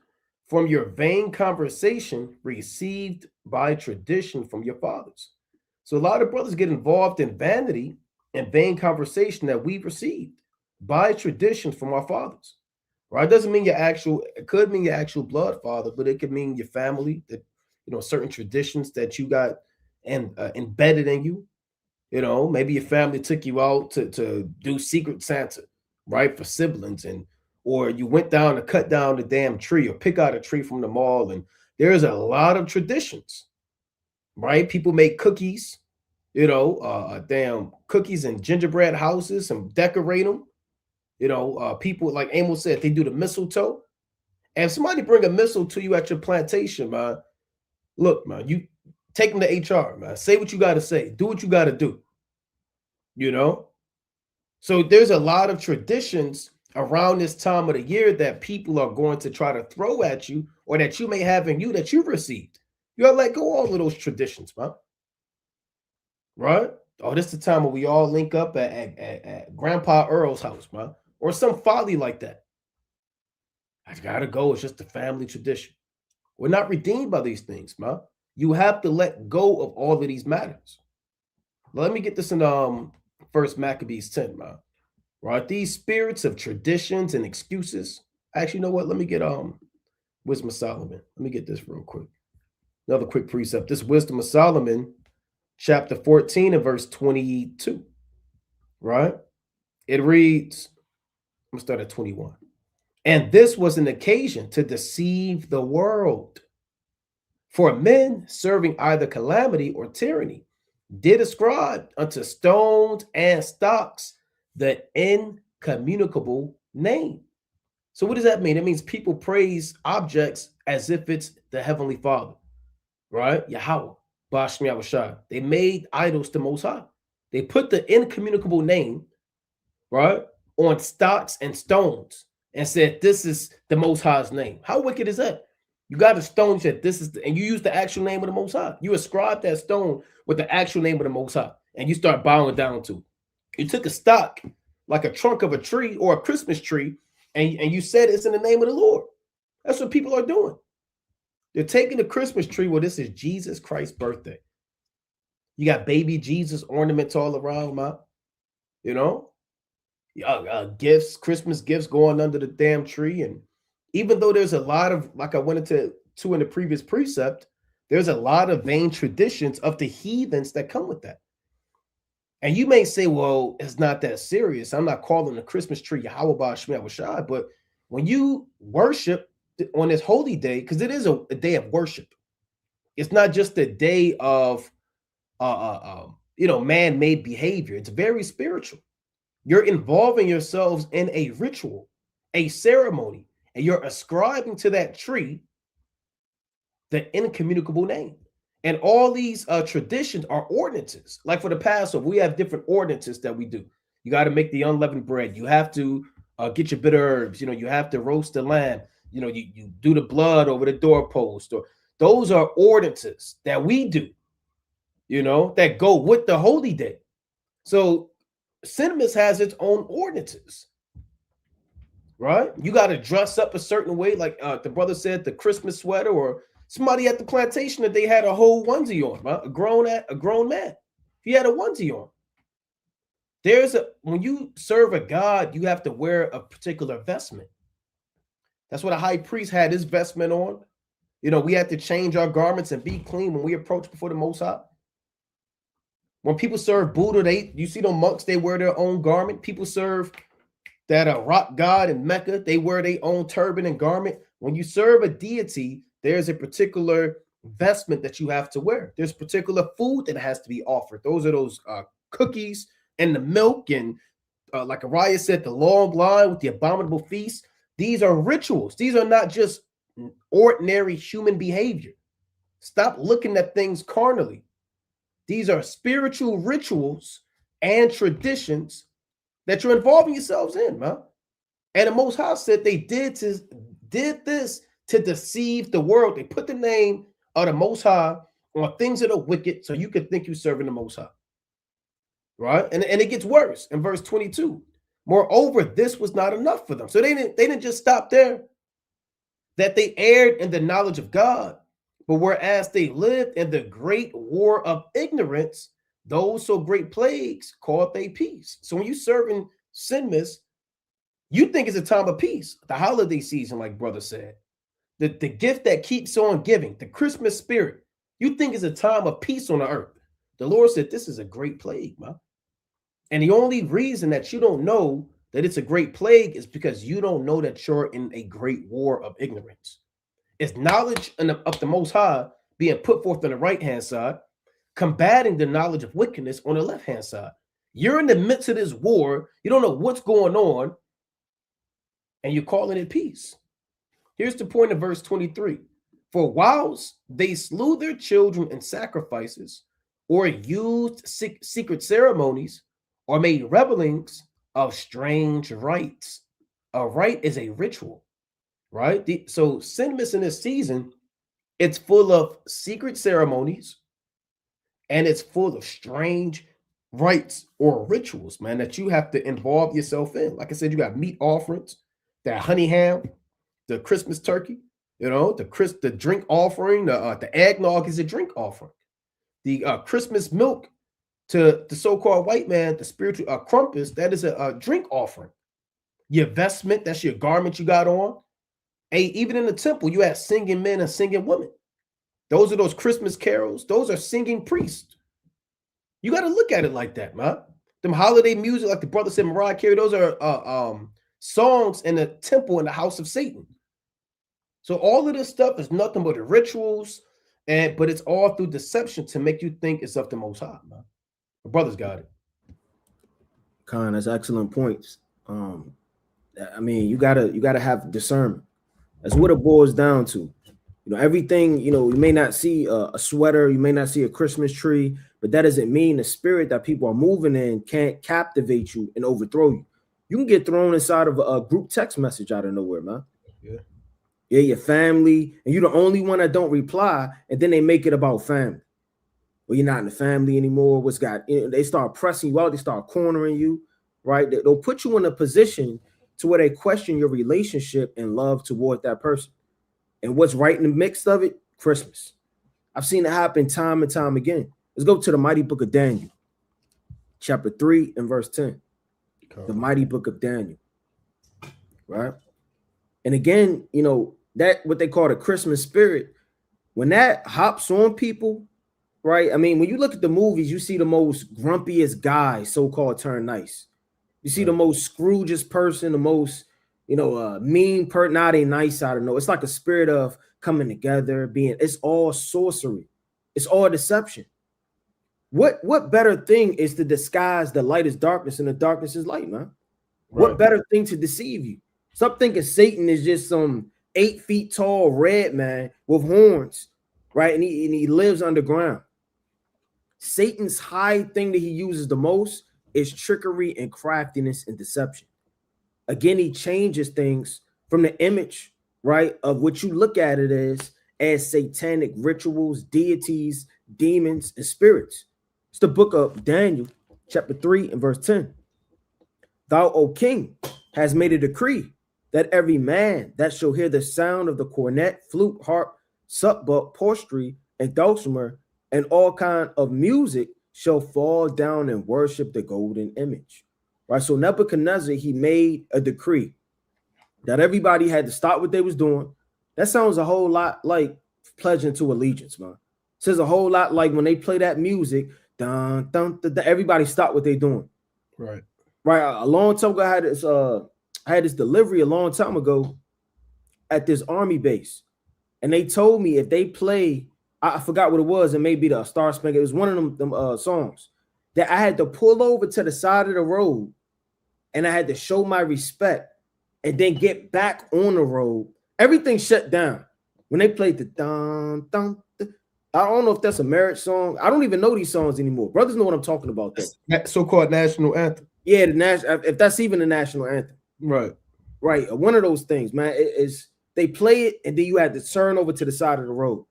from your vain conversation received by tradition from your fathers. So a lot of brothers get involved in vanity and vain conversation that we've received by tradition from our fathers. Right? It doesn't mean it could mean your actual blood father, but it could mean your family, that certain traditions that you got and embedded in you. Maybe your family took you out to do Secret Santa, right? For siblings, or you went down to cut down the damn tree or pick out a tree from the mall. And there's a lot of traditions, right? People make cookies, damn cookies and gingerbread houses and decorate them. People, like Amos said, they do the mistletoe. And if somebody bring a missile to you at your plantation, man, look, man, you take them to HR, man. Say what you got to say. Do what you got to do. So there's a lot of traditions around this time of the year that people are going to try to throw at you, or that you may have in you that you've received. You gotta let go of all of those traditions, man. Right? Oh, this is the time when we all link up at Grandpa Earl's house, man, or some folly like that. I gotta go. It's just a family tradition. We're not redeemed by these things, man. You have to let go of all of these matters. Let me get this in First Maccabees 10, man. Right? These spirits of traditions and excuses. Actually, you know what? Let me get Wisdom of Solomon. Let me get this real quick. Another quick precept. This Wisdom of Solomon, chapter 14 and verse 22. Right? It reads, I'm gonna start at 21. And this was an occasion to deceive the world. For men serving either calamity or tyranny did ascribe unto stones and stocks the incommunicable name. So what does that mean? It means people praise objects as if it's the Heavenly Father, right? Yahweh, Bashmi Awashai. They made idols to Most High. They put the incommunicable name, right, on stocks and stones and said, this is the Most High's name. How wicked is that? You got a stone, said this is, and you use the actual name of the Most High. You ascribe that stone with the actual name of the Most High, and you start bowing down to it. You took a stock, like a trunk of a tree or a Christmas tree, and you said it's in the name of the Lord. That's what people are doing. They're taking the Christmas tree. Well, this is Jesus Christ's birthday. You got baby Jesus ornaments all around, man. Gifts, Christmas gifts going under the damn tree. And even though there's a lot of, like I went into in the previous precept, there's a lot of vain traditions of the heathens that come with that. And you may say, well, it's not that serious. I'm not calling the Christmas tree Yahweh Ba'ashmi Awashai, but when you worship on this holy day, because it is a day of worship, it's not just a day of man-made behavior. It's very spiritual. You're involving yourselves in a ritual, a ceremony, and you're ascribing to that tree the incommunicable name. And all these traditions are ordinances. Like for the Passover, we have different ordinances that we do. You got to make the unleavened bread. You have to get your bitter herbs. You have to roast the lamb. You do the blood over the doorpost. Or those are ordinances that we do, that go with the holy day. So Cinemas has its own ordinances, right? You got to dress up a certain way. Like the brother said, the Christmas sweater, or somebody at the plantation that they had a whole onesie on, right? A grown man. He had a onesie on. When you serve a God, you have to wear a particular vestment. That's what a high priest had his vestment on. We had to change our garments and be clean when we approach before the Most High. When people serve Buddha, you see them monks, they wear their own garment. People serve that rock god in Mecca, they wear their own turban and garment. When you serve a deity, there's a particular vestment that you have to wear. There's particular food that has to be offered. Those are those cookies and the milk, and like Ariah said, the long line with the abominable feast. These are rituals. These are not just ordinary human behavior. Stop looking at things carnally. These are spiritual rituals and traditions that you're involving yourselves in, man. And the Most High said they did this to deceive the world. They put the name of the Most High on things that are wicked so you could think you're serving the Most High. Right? And it gets worse in verse 22. Moreover, this was not enough for them. So they didn't just stop there. That they erred in the knowledge of God, but whereas they lived in the great war of ignorance, those so great plagues called they peace. So when you serving Sinmas, you think it's a time of peace, the holiday season, like brother said, the gift that keeps on giving, the Christmas spirit, you think it's a time of peace on the earth. The Lord said, this is a great plague, man. And the only reason that you don't know that it's a great plague is because you don't know that you're in a great war of ignorance. It's knowledge of the Most High being put forth on the right-hand side, combating the knowledge of wickedness on the left-hand side. You're in the midst of this war. You don't know what's going on, and you're calling it peace. Here's the point of verse 23. For whilst they slew their children in sacrifices, or used secret ceremonies, or made revelings of strange rites. A rite is a ritual, right? So Sinmas in this season, it's full of secret ceremonies, and it's full of strange rites or rituals, man, that you have to involve yourself in. Like I said, you got meat offerings, that honey ham, the Christmas turkey, the drink offering, the eggnog is a drink offering. The Christmas milk to the so-called white man, the spiritual crumpus, that is a drink offering. Your vestment, that's your garment you got on. Hey, even in the temple, you have singing men and singing women. Those are those Christmas carols. Those are singing priests. You got to look at it like that, man. Them holiday music, like the brother said, Mariah Carey, those are songs in the temple in the house of Satan. So all of this stuff is nothing but the rituals, but it's all through deception to make you think it's of the Most High, man. The brothers got it. Khan, that's excellent points. I mean, you gotta have discernment. That's what it boils down to. Everything, you may not see a sweater, you may not see a Christmas tree, but that doesn't mean the spirit that people are moving in can't captivate you and overthrow you. You can get thrown inside of a group text message out of nowhere, man. Yeah, your family, and you're the only one that don't reply, and then they make it about family. Well, you're not in the family anymore. They start pressing you out, they start cornering you, right? They'll put you in a position to where they question your relationship and love toward that person. And what's right in the mix of it? Christmas. I've seen it happen time and time again. Let's go to the mighty book of Daniel, chapter 3 and verse 10. The mighty book of Daniel, right? And again, that what they call the Christmas spirit, when that hops on people, right? I mean, when you look at the movies, you see the most grumpiest guy, so-called, turn nice. You see the most Scrooge's person, the most, mean person. Not they nice, I don't know. It's like a spirit of coming together, it's all sorcery. It's all deception. What better thing is to disguise the light is darkness and the darkness is light, man? Right. What better thing to deceive you? Stop thinking Satan is just some 8 feet tall red man with horns, right? And he lives underground. Satan's high thing that he uses the most is trickery and craftiness and deception. Again, he changes things from the image, right, of what you look at it as satanic rituals, deities, demons, and spirits. It's the book of Daniel, chapter 3 and verse 10. Thou, O king, has made a decree that every man that shall hear the sound of the cornet, flute, harp, suckbuck, psaltery, and dulcimer, and all kind of music shall fall down and worship the golden image. Right? So Nebuchadnezzar, he made a decree that everybody had to stop what they was doing. That sounds a whole lot like pledging to allegiance, man. It says a whole lot like when they play that music, dun, dun, dun, dun, everybody stop what they're doing. Right. A long time ago, I had this delivery a long time ago at this army base, and they told me if they play I forgot what it was. It may be the Star Spangled. It was one of them songs that I had to pull over to the side of the road, and I had to show my respect, and then get back on the road. Everything shut down when they played the dun dun. I don't know if that's a marriage song. I don't even know these songs anymore. Brothers know what I'm talking about, though. That so-called national anthem. Yeah, if that's even the national anthem. Right. One of those things, man. It is they play it, and then you had to turn over to the side of the road.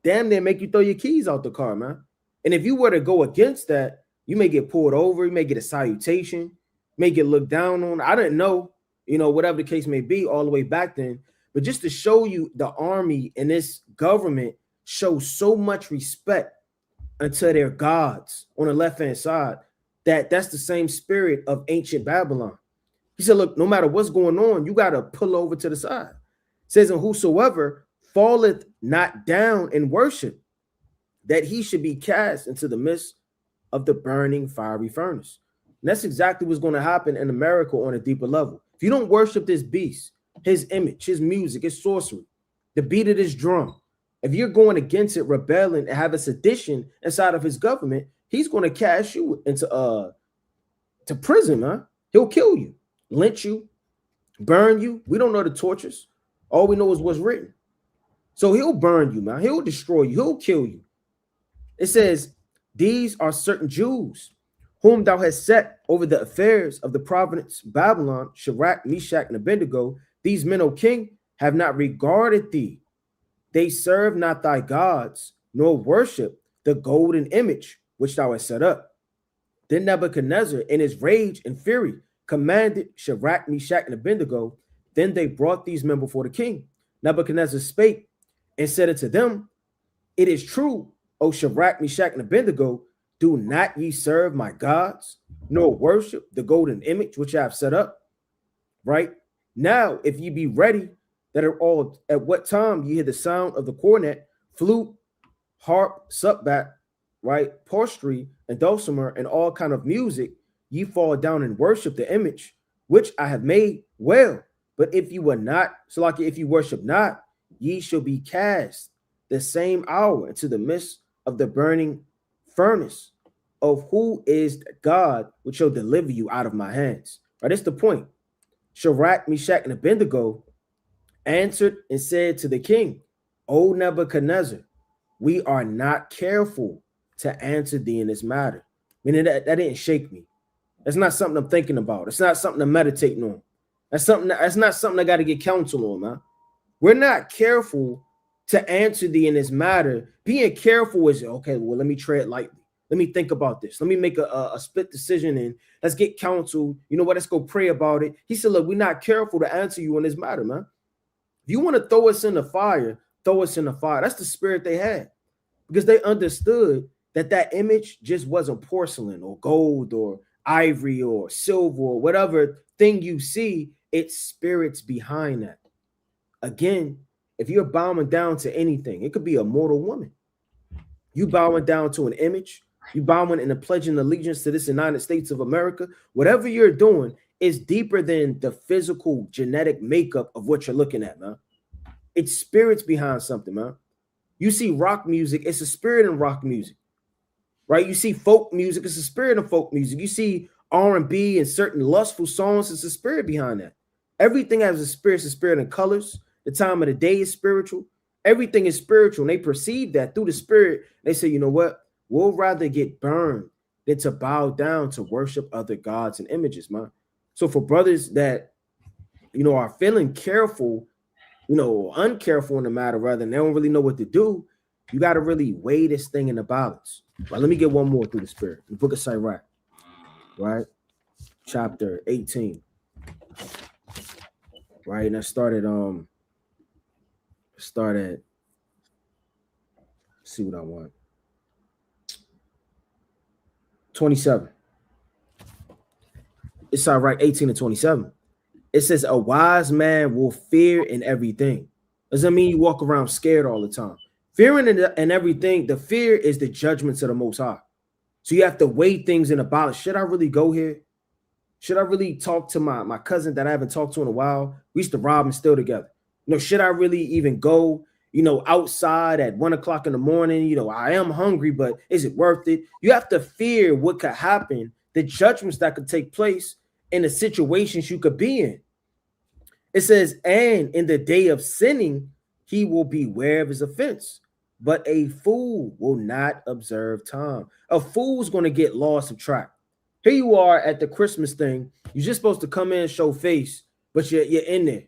Damn, they make you throw your keys out the car, man. And if you were to go against that, you may get pulled over, you may get a citation, you may get looked down on. I didn't know, whatever the case may be all the way back then. But just to show you, the army and this government show so much respect unto their gods on the left-hand side, that's the same spirit of ancient Babylon. He said, look, no matter what's going on, you got to pull over to the side. It says, and whosoever falleth not down in worship, that he should be cast into the midst of the burning fiery furnace. And that's exactly what's going to happen in America on a deeper level. If you don't worship this beast, his image, his music, his sorcery, the beat of this drum, if you're going against it, rebelling, and have a sedition inside of his government, he's going to cast you into to prison, man. He'll kill you, lynch you, burn you. We don't know the tortures. All we know is what's written. So he'll burn you, man. He'll destroy you. He'll kill you. It says, these are certain Jews whom thou hast set over the affairs of the province Babylon, Shadrach, Meshach, and Abednego. These men, O king, have not regarded thee. They serve not thy gods, nor worship the golden image which thou hast set up. Then Nebuchadnezzar, in his rage and fury, commanded Shadrach, Meshach, and Abednego. Then they brought these men before the king. Nebuchadnezzar spake and said unto them, it is true, O Shadrach, Meshach, and Abednego, do not ye serve my gods, nor worship the golden image which I have set up? Right? Now, if ye be ready, that are all at what time you hear the sound of the cornet, flute, harp, subbat, right, psaltery, and dulcimer, and all kind of music, ye fall down and worship the image which I have made. Well, but if you were not, so like if you worship not, ye shall be cast the same hour into the midst of the burning furnace, of who is God which shall deliver you out of my hands. Right, that's the point. Shadrach, Meshach, and Abednego answered and said to the king, O Nebuchadnezzar, we are not careful to answer thee in this matter. Meaning that didn't shake me. That's not something I'm thinking about. It's not something I'm meditating on. That's not something I got to get counsel on, man. We're not careful to answer thee in this matter. Being careful is, okay, well, let me tread lightly. Let me think about this. Let me make a split decision and let's get counsel. You know what? Let's go pray about it. He said, look, we're not careful to answer you in this matter, man. If you want to throw us in the fire, throw us in the fire. That's the spirit they had, because they understood that image just wasn't porcelain or gold or ivory or silver or whatever thing you see. It's spirits behind that. Again, if you're bowing down to anything, it could be a mortal woman. You bowing down to an image, you bowing and pledging allegiance to this United States of America. Whatever you're doing is deeper than the physical genetic makeup of what you're looking at, man. It's spirits behind something, man. You see rock music, it's a spirit in rock music, right? You see folk music, it's a spirit in folk music. You see R&B and certain lustful songs, it's a spirit behind that. Everything has a spirit. It's a spirit in colors. The time of the day is spiritual. Everything is spiritual. And they perceive that through the spirit. They say, you know what? We'll rather get burned than to bow down to worship other gods and images, man. So for brothers that, are feeling careful, uncareful in the matter, rather than they don't really know what to do, you got to really weigh this thing in the balance. Right, let me get one more through the spirit. The book of Sirach, right? Chapter 18. Right, and I started, let's see what I want. 27. It's Sirach 18 and 27. It says, a wise man will fear in everything. Doesn't mean you walk around scared all the time. Fearing in everything, the fear is the judgments of the Most High. So you have to weigh things in a balance. Should I really go here? Should I really talk to my cousin that I haven't talked to in a while? We used to rob and steal together. Should I really even go, outside at 1 o'clock in the morning. I am hungry, but is it worth it? You have to fear what could happen, the judgments that could take place in the situations you could be in. It says, and in the day of sinning, he will beware of his offense, but a fool will not observe time. A fool's going to get lost of track. Here you are at the Christmas thing. You're just supposed to come in and show face, but you're in there,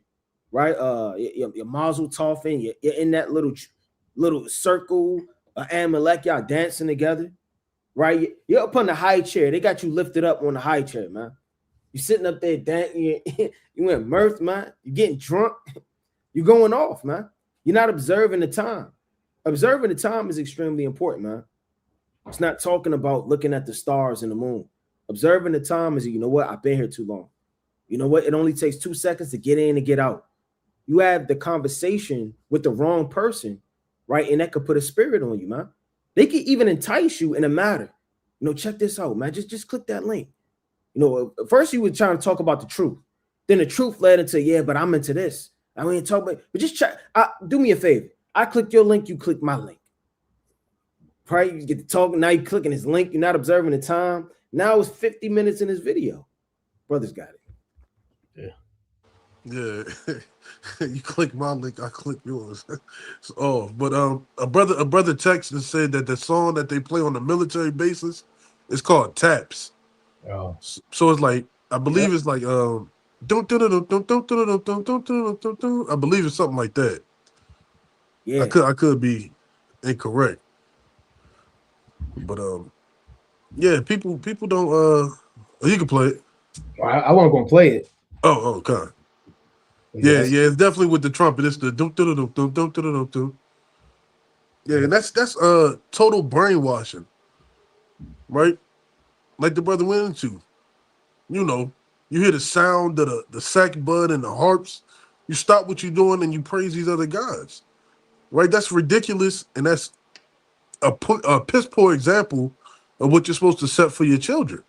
right? You're Mazel Tov, you're in that little circle, Amalek, y'all dancing together, right? You're up on the high chair. They got you lifted up on the high chair, man. You're sitting up there dancing. You in mirth, man. You're getting drunk. You're going off, man. You're not observing the time. Observing the time is extremely important, man. It's not talking about looking at the stars and the moon. Observing the time is, you know what? I've been here too long. You know what? It only takes 2 seconds to get in and get out. You have the conversation with the wrong person, right? And that could put a spirit on you, man. They could even entice you in a matter. Check this out, man. Just click that link. First you were trying to talk about the truth. Then the truth led into, yeah, but I'm into this. I mean, talk about, but just check. Do me a favor. I click your link, you click my link. Right? You get to talk. Now you're clicking his link. You're not observing the time. Now it's 50 minutes in this video. Brothers got it. Yeah. You click my link, I click yours. But a brother texted and said that the song that they play on the military bases is called Taps. Oh. So it's like, I believe it's like I believe it's something like that. Yeah. I could be incorrect. But yeah, people don't you can play it. I want to go and play it. Oh, okay. Yeah, it's definitely with the trumpet. It's the dum dum dum dum dum dum dum. Yeah, and that's total brainwashing, right? Like the brother went into. You hear the sound of the sackbut and the harps. You stop what you're doing and you praise these other gods, right? That's ridiculous, and that's a piss poor example of what you're supposed to set for your children,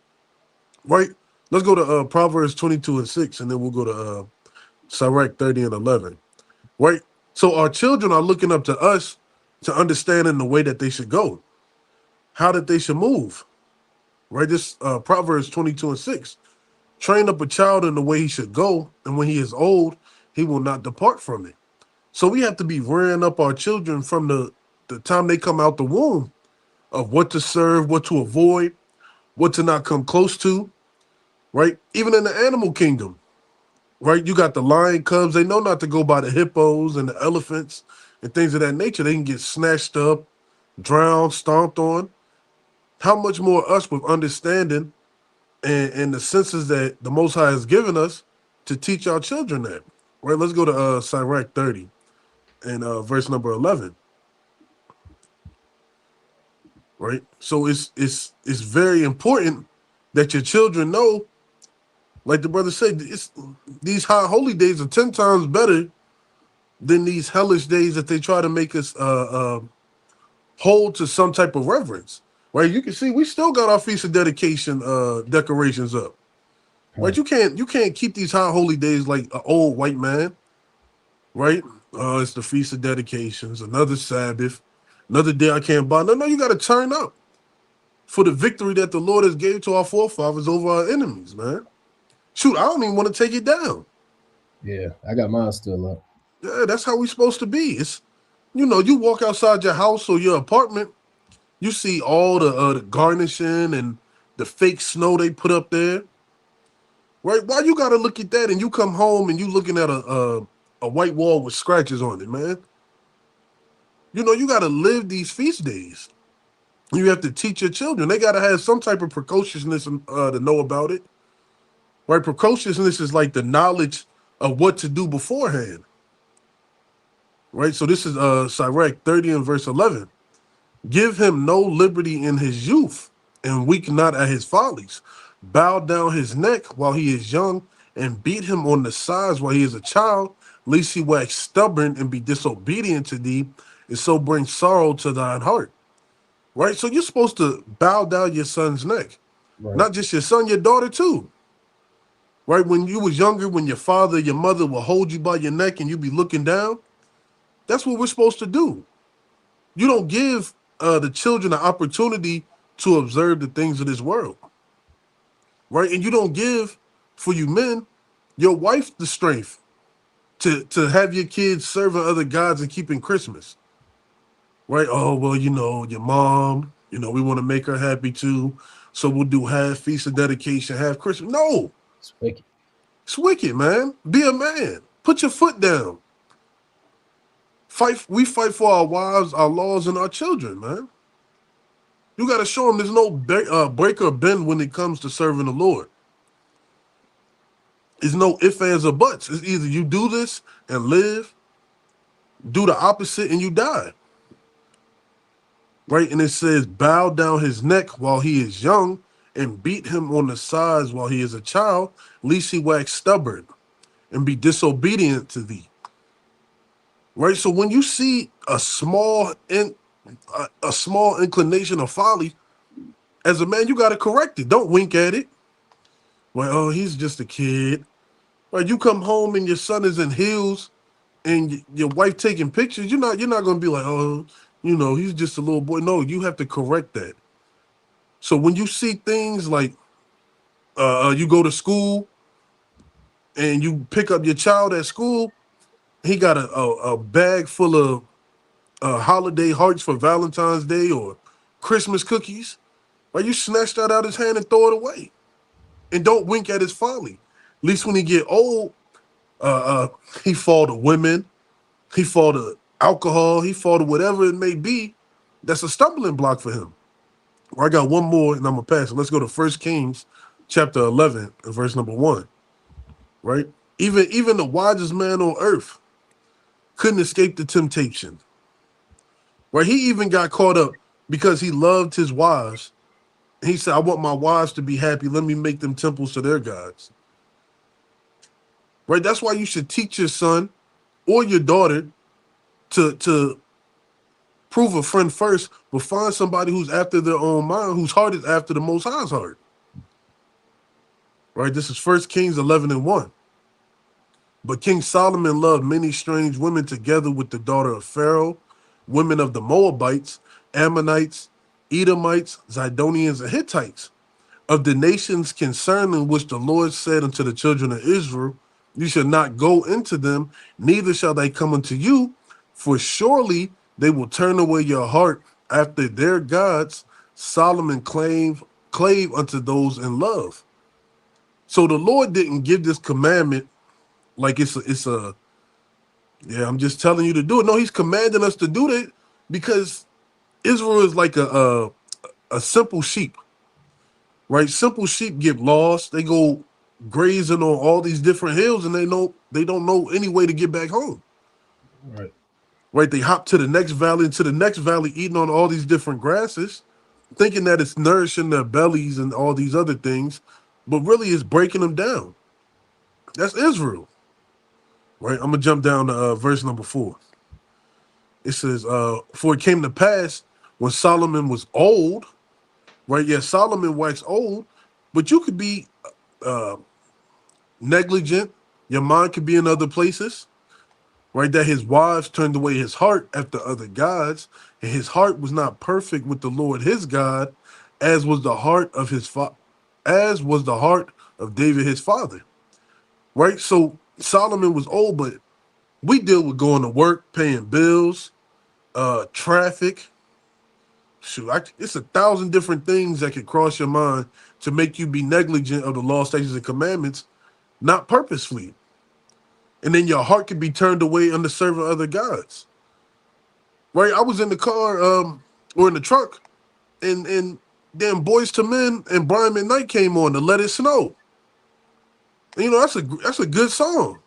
right? Let's go to Proverbs 22:6, and then we'll go to Sirach 30:11, right? So our children are looking up to us to understand in the way that they should go, how that they should move, right? This Proverbs 22:6, train up a child in the way he should go, and when he is old, he will not depart from it. So we have to be rearing up our children from the time they come out the womb of what to serve, what to avoid, what to not come close to, right? Even in the animal kingdom, right? You got the lion cubs. They know not to go by the hippos and the elephants and things of that nature. They can get snatched up, drowned, stomped on. How much more us with understanding and the senses that the Most High has given us to teach our children that, right? Let's go to Sirach 30 and verse number 11. Right, so it's very important that your children know, like the brother said, these high holy days are 10 times better than these hellish days that they try to make us hold to some type of reverence. Right, you can see we still got our feast of dedication decorations up. Right, you can't keep these high holy days like an old white man. Right, it's the feast of dedications, another Sabbath. Another day I can't buy. No, you got to turn up for the victory that the Lord has gave to our forefathers over our enemies, man. Shoot, I don't even want to take it down. Yeah, I got mine still up. Yeah, that's how we're supposed to be. It's, you walk outside your house or your apartment, you see all the garnishing and the fake snow they put up there. Right? Why you got to look at that and you come home and you looking at a white wall with scratches on it, man? You got to live these feast days. You have to teach your children. They got to have some type of precociousness to know about it. Right? Precociousness is like the knowledge of what to do beforehand. Right? So this is Sirach 30 and verse 11. Give him no liberty in his youth, and weak not at his follies. Bow down his neck while he is young, and beat him on the sides while he is a child, lest he wax stubborn and be disobedient to thee, and so bring sorrow to thine heart. Right? So you're supposed to bow down your son's neck. Right. Not just your son, your daughter too. Right? When you was younger, when your father, your mother will hold you by your neck and you be looking down, That's what we're supposed to do. You don't give the children an opportunity to observe the things of this world, right? And you don't give, for you men, your wife the strength to have your kids serving other gods and keeping Christmas, right? Oh, well, your mom, we want to make her happy too, so we'll do half feast of dedication, half Christmas. No, It's wicked. it's wicked, man. Be a man. Put your foot down. We fight for our wives, our laws, and our children, man. You got to show them there's no break or bend when it comes to serving the Lord. There's no ifs, ands, or buts. It's either you do this and live, do the opposite, and you die. Right? And it says, bow down his neck while he is young and beat him on the sides while he is a child, lest he wax stubborn and be disobedient to thee. Right? So when you see a small inclination of folly, as a man, you got to correct it. Don't wink at it. Well, oh, he's just a kid. Right? You come home and your son is in heels and your wife taking pictures. You're not going to be like, oh, he's just a little boy. No, you have to correct that. So when you see things like you go to school and you pick up your child at school, he got a bag full of holiday hearts for Valentine's Day or Christmas cookies. Right? You snatch that out of his hand and throw it away. And don't wink at his folly. At least when he get old, he fall to women, he fall to alcohol, he fall to whatever it may be. That's a stumbling block for him. Well, I got one more and I'm going to pass it. Let's go to 1 Kings chapter 11 and verse number 1. Right? Even the wisest man on earth couldn't escape the temptation. Right? He even got caught up because he loved his wives. He said, I want my wives to be happy. Let me make them temples to their gods. Right? That's why you should teach your son or your daughter to prove a friend first, but find somebody who's after their own mind, whose heart is after the Most High's heart. Right? This is 1 Kings 11 and 1. But King Solomon loved many strange women together with the daughter of Pharaoh, women of the Moabites, Ammonites, Edomites, Zidonians, and Hittites, of the nations concerning which the Lord said unto the children of Israel, you shall not go into them, neither shall they come unto you, for surely they will turn away your heart after their gods. Solomon clave unto those in love. So the Lord didn't give this commandment like it's a I'm just telling you to do it. No, he's commanding us to do that because Israel is like a simple sheep, right? Simple sheep get lost. They go grazing on all these different hills and they don't know any way to get back home. Right? They hop to the next valley and to the next valley, eating on all these different grasses, thinking that it's nourishing their bellies and all these other things, but really it's breaking them down. That's Israel. Right? I'm gonna jump down to verse number 4. It says, for it came to pass when Solomon was old, right? Yeah, Solomon waxed old, but you could be negligent. Your mind could be in other places, right? That his wives turned away his heart after other gods, and his heart was not perfect with the Lord his God, as was the heart of David his father. Right? So Solomon was old, but we deal with going to work, paying bills, traffic. Shoot, it's 1,000 different things that could cross your mind to make you be negligent of the law, statutes, and commandments, not purposefully. And then your heart could be turned away under serving other gods. Right? I was in the car or in the truck, and then Boyz II Men and Brian McKnight came on to Let It Snow. And, that's a good song.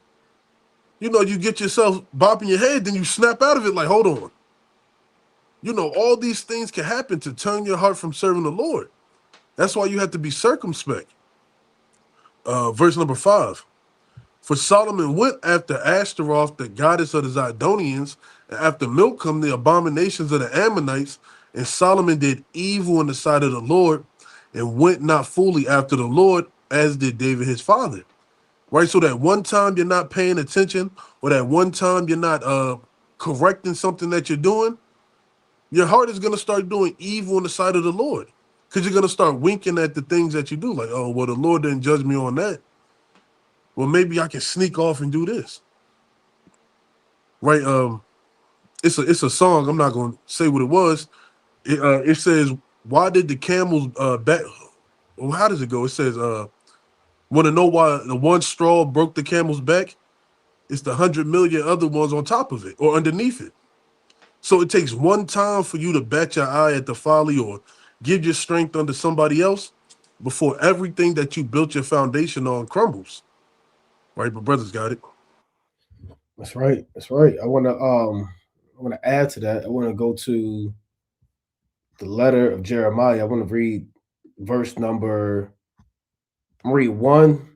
You get yourself bopping your head, then you snap out of it like, hold on. All these things can happen to turn your heart from serving the Lord. That's why you have to be circumspect. Verse number 5. For Solomon went after Ashtaroth, the goddess of the Zidonians, and after Milcom, the abominations of the Ammonites, and Solomon did evil in the sight of the Lord, and went not fully after the Lord, as did David his father. Right? So that one time you're not paying attention, or that one time you're not correcting something that you're doing, your heart is going to start doing evil on the side of the Lord, because you're going to start winking at the things that you do. Like, oh, well, the Lord didn't judge me on that. Well, maybe I can sneak off and do this. Right? It's a song. I'm not going to say what it was. It says, why did the camels back? Well, how does it go? It says, want to know why the one straw broke the camel's back? It's the 100 million other ones on top of it or underneath it. So it takes one time for you to bat your eye at the folly or give your strength under somebody else before everything that you built your foundation on crumbles. Right, but brothers got it. That's right. That's right. I want to add to that. I want to go to the letter of Jeremiah. I want to read verse number. I'm read 1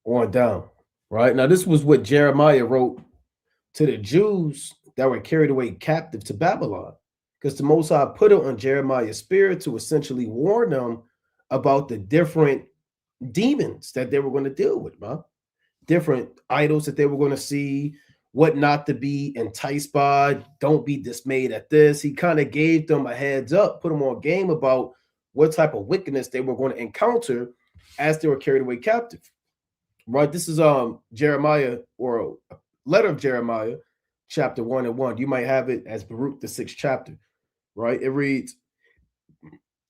on down. Right now, this was what Jeremiah wrote to the Jews that were carried away captive to Babylon, because the Most High put it on Jeremiah's spirit to essentially warn them about the different demons that they were going to deal with, man. Different idols that they were going to see, what not to be enticed by. Don't be dismayed at this. He kind of gave them a heads up, put them on game about what type of wickedness they were going to encounter as they were carried away captive. Right? This is Jeremiah, or a letter of Jeremiah, chapter 1 and 1. You might have it as Baruch, the 6th chapter. Right? It reads,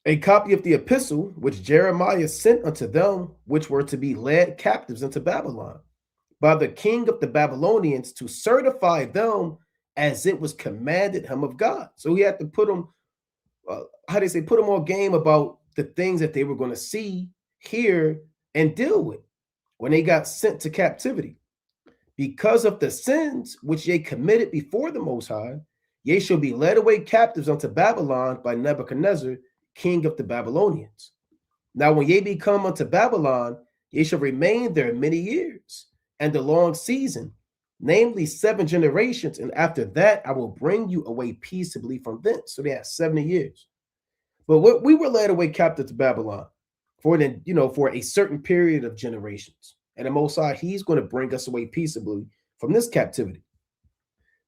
a copy of the epistle which Jeremiah sent unto them which were to be led captives into Babylon by the king of the Babylonians, to certify them as it was commanded him of God. So he had to put them, put them on game about the things that they were going to see, hear, and deal with when they got sent to captivity. Because of the sins which ye committed before the Most High, ye shall be led away captives unto Babylon by Nebuchadnezzar, king of the Babylonians. Now when ye be come unto Babylon, ye shall remain there many years, and a long season, namely 7 generations, and after that I will bring you away peaceably from thence. So they had 70 years. But what we were led away captive to Babylon for a certain period of generations. And the Most High, he's going to bring us away peaceably from this captivity.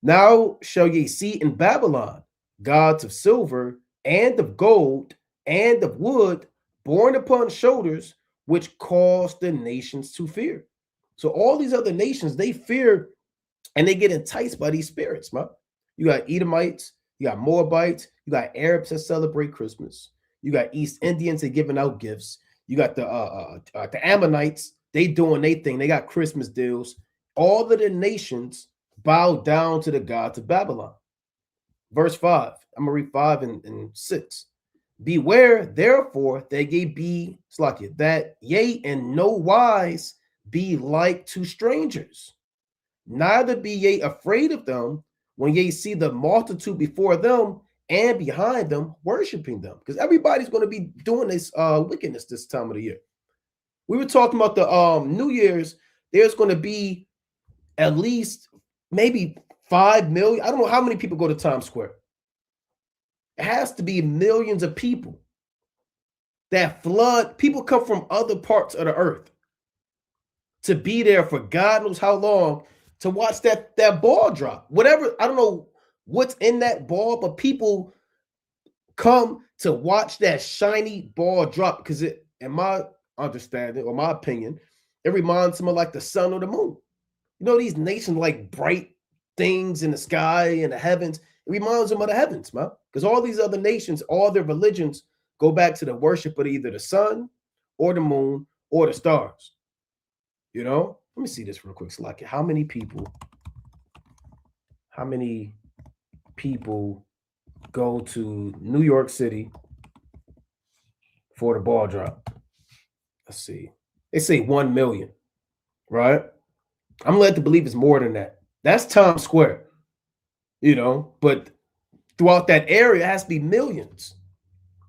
Now shall ye see in Babylon gods of silver and of gold and of wood, borne upon shoulders, which cause the nations to fear. So all these other nations, they fear and they get enticed by these spirits, man. You got Edomites, you got Moabites, you got Arabs that celebrate Christmas, you got East Indians that giving out gifts, you got the Ammonites, they doing their thing, they got Christmas deals. All of the nations bow down to the gods of Babylon. Verse 5, I'm gonna read 5 and 6. Beware, therefore, that ye be that ye in no wise be like to strangers, neither be ye afraid of them when ye see the multitude before them and behind them worshiping them, because everybody's going to be doing this wickedness this time of the year. We were talking about the New Year's. There's going to be at least maybe 5 million. I don't know how many people go to Times Square. It has to be millions of people that flood. People come from other parts of the earth to be there for God knows how long to watch that ball drop. Whatever, I don't know what's in that ball, but people come to watch that shiny ball drop because it, in my understanding or my opinion, it reminds them of like the sun or the moon. You know, these nations like bright things in the sky and the heavens. It reminds them of the heavens, man. Because all these other nations, all their religions go back to the worship of either the sun or the moon or the stars. You know, let me see this real quick. So like, how many people go to New York City for the ball drop? Let's see. They say 1 million, right? I'm led to believe it's more than that. That's Times Square, you know, but throughout that area, it has to be millions.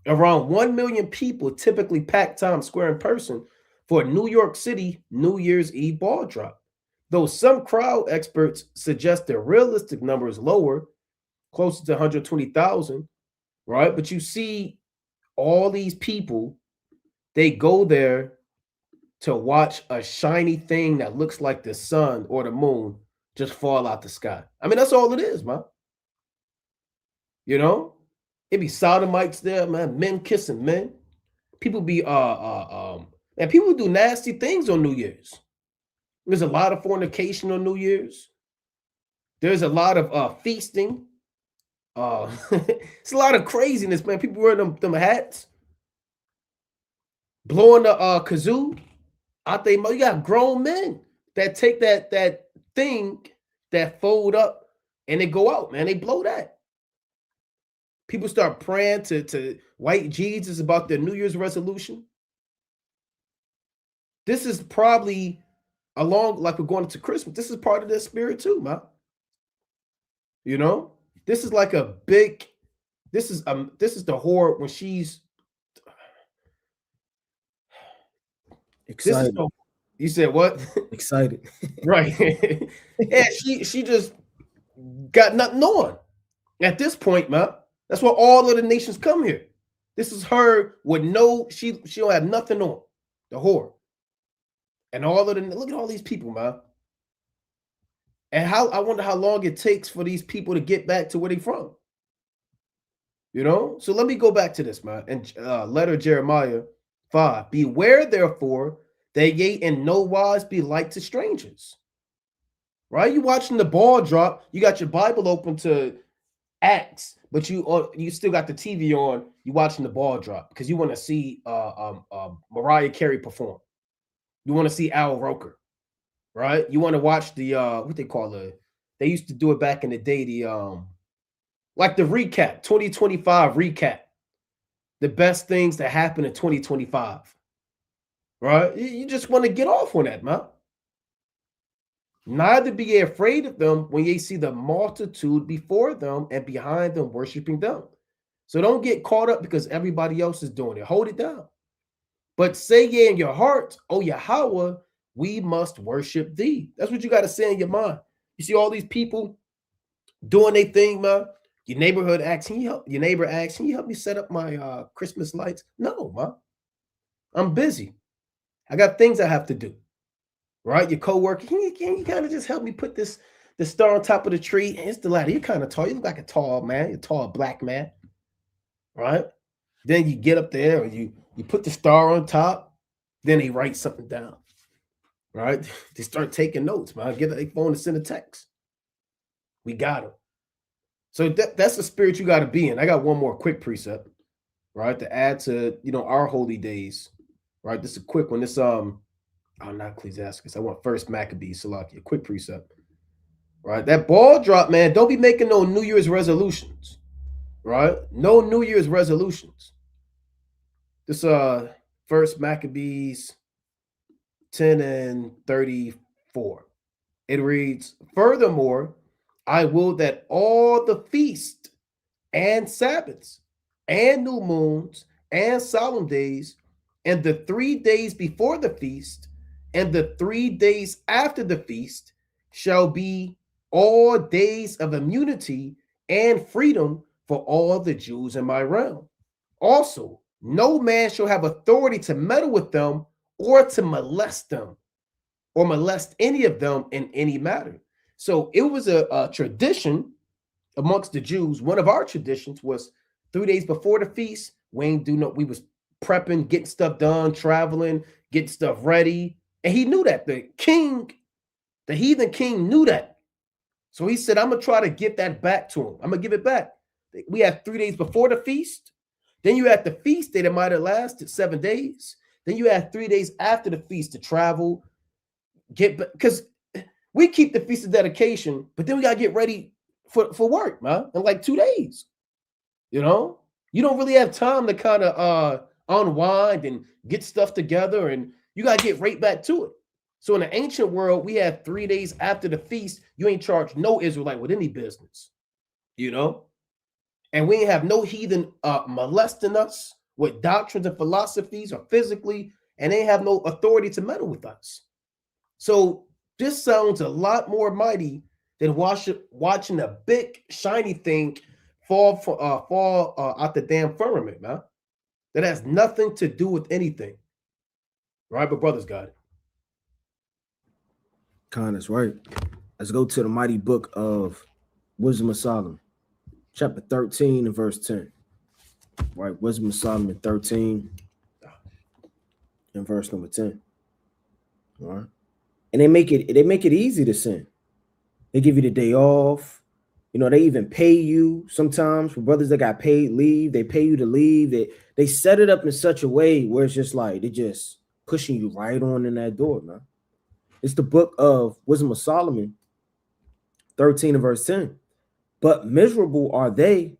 Around 1 million people typically pack Times Square in person for a New York City New Year's Eve ball drop. Though some crowd experts suggest the realistic number is lower, closer to 120,000, right? But you see all these people, they go there to watch a shiny thing that looks like the sun or the moon just fall out the sky. I mean, that's all it is, man. You know, it be sodomites there, man. Men kissing men. People be and people do nasty things on New Year's. There's a lot of fornication on New Year's. There's a lot of feasting. It's a lot of craziness, man. People wearing them hats, blowing the kazoo out there. You got grown men that take that thing that fold up and they go out, man. They blow that. People start praying to white Jesus about their New Year's resolution. This is probably along, like we're going into Christmas. This is part of their spirit too, man. You know, this is like a big. This is the whore when she's excited. You said what? Excited, right? Yeah, she just got nothing on at this point, man. That's why all of the nations come here. This is her with she don't have nothing on, the whore, and all of the look at all these people, man. And I wonder how long it takes for these people to get back to where they from. You know, so let me go back to this, man. And letter Jeremiah 5. Beware, therefore, that ye in no wise be like to strangers. Right? You watching the ball drop. You got your Bible open to Acts, but you still got the TV on. You watching the ball drop because you want to see Mariah Carey perform. You want to see Al Roker. Right? You want to watch the what they call it. They used to do it back in the day, the like the recap, 2025 recap. The best things that happened in 2025. Right? You just want to get off on that, man. Neither be ye afraid of them when ye see the multitude before them and behind them worshiping them. So don't get caught up because everybody else is doing it. Hold it down. But say ye in your heart, O Yahweh, we must worship thee. That's what you got to say in your mind. You see all these people doing their thing, man. Your neighborhood asks, your neighbor asks, can you help me set up my Christmas lights? No, man. I'm busy. I got things I have to do. Right? Your coworker, can you kind of just help me put the star on top of the tree? And it's the ladder. You're kind of tall. You look like a tall man. You're a tall black man. Right? Then you get up there and you put the star on top. Then they write something down. Right? They start taking notes, man. Get their phone and send a text. We got them. So that's the spirit you got to be in. I got one more quick precept, right, to add to our holy days. Right? This is a quick one. This not Ecclesiastes. I want First Maccabees, Salakia. Quick precept. Right? That ball drop, man. Don't be making no New Year's resolutions. Right? No New Year's resolutions. This First Maccabees 10 and 34. It reads, furthermore, I will that all the feasts and Sabbaths and new moons and solemn days and the 3 days before the feast and the 3 days after the feast shall be all days of immunity and freedom for all the Jews in my realm. Also, no man shall have authority to meddle with them or to molest them or molest any of them in any matter. So it was a tradition amongst the Jews. One of our traditions was 3 days before the feast. We was prepping, getting stuff done, traveling, getting stuff ready. And he knew that. The heathen king knew that. So he said, I'm going to try to get that back to him. I'm going to give it back. We had 3 days before the feast. Then you had the feast day that might have lasted 7 days. Then you had 3 days after the feast to travel, because we keep the Feast of Dedication, but then we got to get ready for work, man, in like 2 days. You don't really have time to kind of unwind and get stuff together, and you got to get right back to it. So in the ancient world, we have 3 days after the feast. You ain't charged no Israelite with any business, and we ain't have no heathen molesting us with doctrines and philosophies or physically, and they have no authority to meddle with us. So this sounds a lot more mighty than watching a big shiny thing fall out the damn firmament, man. That has nothing to do with anything, right? But brothers got it. That's right. Let's go to the mighty book of Wisdom of Solomon, chapter 13 and verse 10. Right, Wisdom of Solomon 13 and verse number 10. All right. And they make it easy to sin. They give you the day off. You know, they even pay you sometimes for brothers that got paid leave. They pay you to leave. They set it up in such a way where it's just like they're just pushing you right on in that door, man. It's the book of Wisdom of Solomon 13 and verse 10. But miserable are they,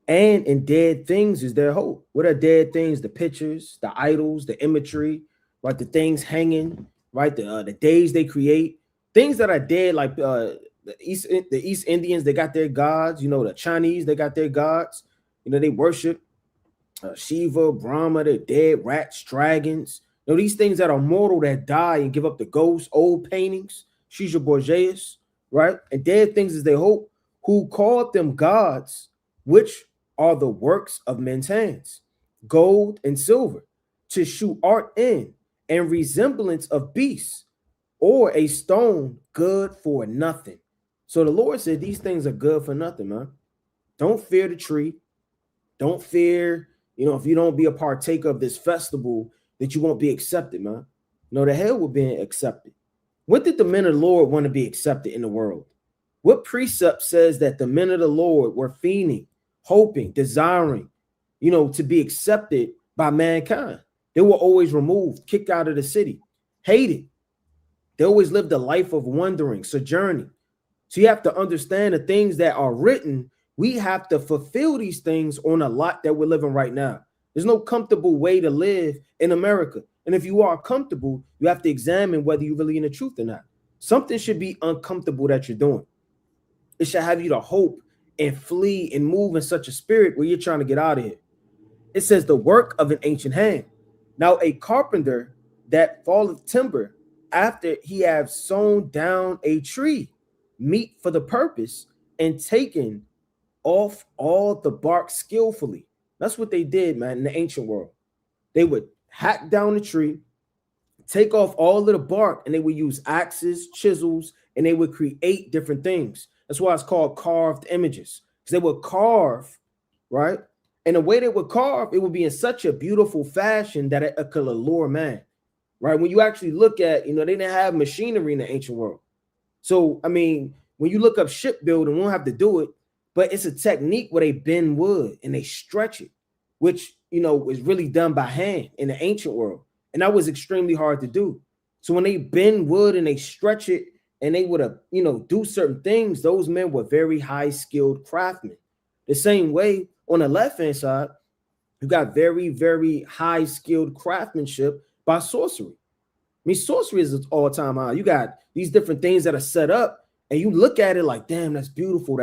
and in dead things is their hope. What are dead things? The pictures, the idols, the imagery, right? The things hanging, right? The days they create, things that are dead, like the East Indians, they got their gods. You know, the Chinese, they got their gods. You know, they worship Shiva, Brahma, they're dead, rats, dragons. You know, these things that are mortal that die and give up the ghosts, old paintings, Caesar Borgias, right? And dead things is their hope, who called them gods, which are the works of men's hands, gold and silver, to shew art in, and resemblance of beasts, or a stone good for nothing. So the Lord said these things are good for nothing, man. Don't fear the tree. Don't fear, you know, if you don't be a partaker of this festival, that you won't be accepted, man. No, the hell with being accepted. What did the men of the Lord want to be accepted in the world? What precept says that the men of the Lord were fiending, hoping, desiring, you know, to be accepted by mankind? They were always removed, kicked out of the city, hated. They always lived a life of wandering, sojourning. So you have to understand the things that are written. We have to fulfill these things on a lot that we're living right now. There's no comfortable way to live in America. And if you are comfortable, you have to examine whether you're really in the truth or not. Something should be uncomfortable that you're doing. It should have you to hope and flee and move in such a spirit where you're trying to get out of here. It says the work of an ancient hand. Now a carpenter that falleth timber after he have sawn down a tree, meet for the purpose, and taken off all the bark skillfully. That's what they did, man, in the ancient world. They would hack down the tree, take off all of the bark, and they would use axes, chisels, and they would create different things. That's why it's called carved images, because they would carve, right? And the way they would carve, it would be in such a beautiful fashion that it could allure man, right? When you actually look at, you know, they didn't have machinery in the ancient world. So, I mean, when you look up shipbuilding, we don't have to do it, but it's a technique where they bend wood and they stretch it, which, you know, is really done by hand in the ancient world. And that was extremely hard to do. So when they bend wood and they stretch it and they would, you know, do certain things, those men were very high skilled craftsmen. The same way on the left-hand side, you got very, very high skilled craftsmanship by sorcery. I mean, sorcery is all-time high. You got these different things that are set up and you look at it like, damn, that's beautiful.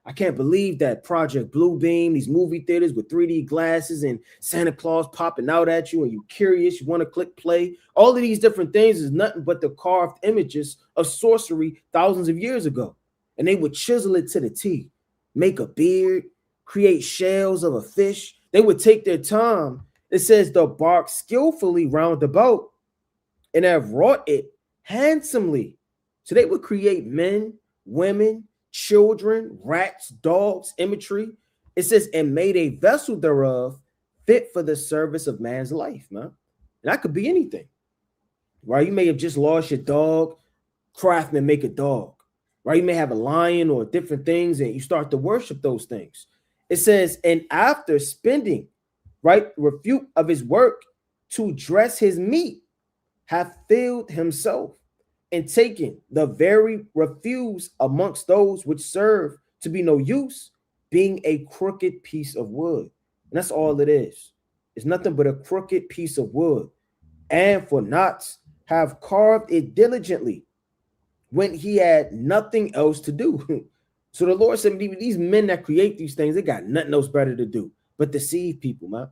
I can't believe that Project Bluebeam, these movie theaters with 3D glasses and Santa Claus popping out at you and you're curious, you want to click play. All of these different things is nothing but the carved images of sorcery thousands of years ago. And they would chisel it to the T, make a beard, create shells of a fish. They would take their time. It says the bark skillfully round about and have wrought it handsomely. So they would create men, women, children, rats, dogs, imagery. It says, and made a vessel thereof fit for the service of man's life, man. And that could be anything, right? You may have just lost your dog. Craftsmen make a dog, right? You may have a lion or different things and you start to worship those things. It says, and after spending, right, refute of his work to dress his meat, have filled himself and taken the very refuse amongst those which serve to be no use, being a crooked piece of wood. And that's all it is. It's nothing but a crooked piece of wood. And for knots have carved it diligently when he had nothing else to do. So the Lord said, these men that create these things, they got nothing else better to do but deceive people, man.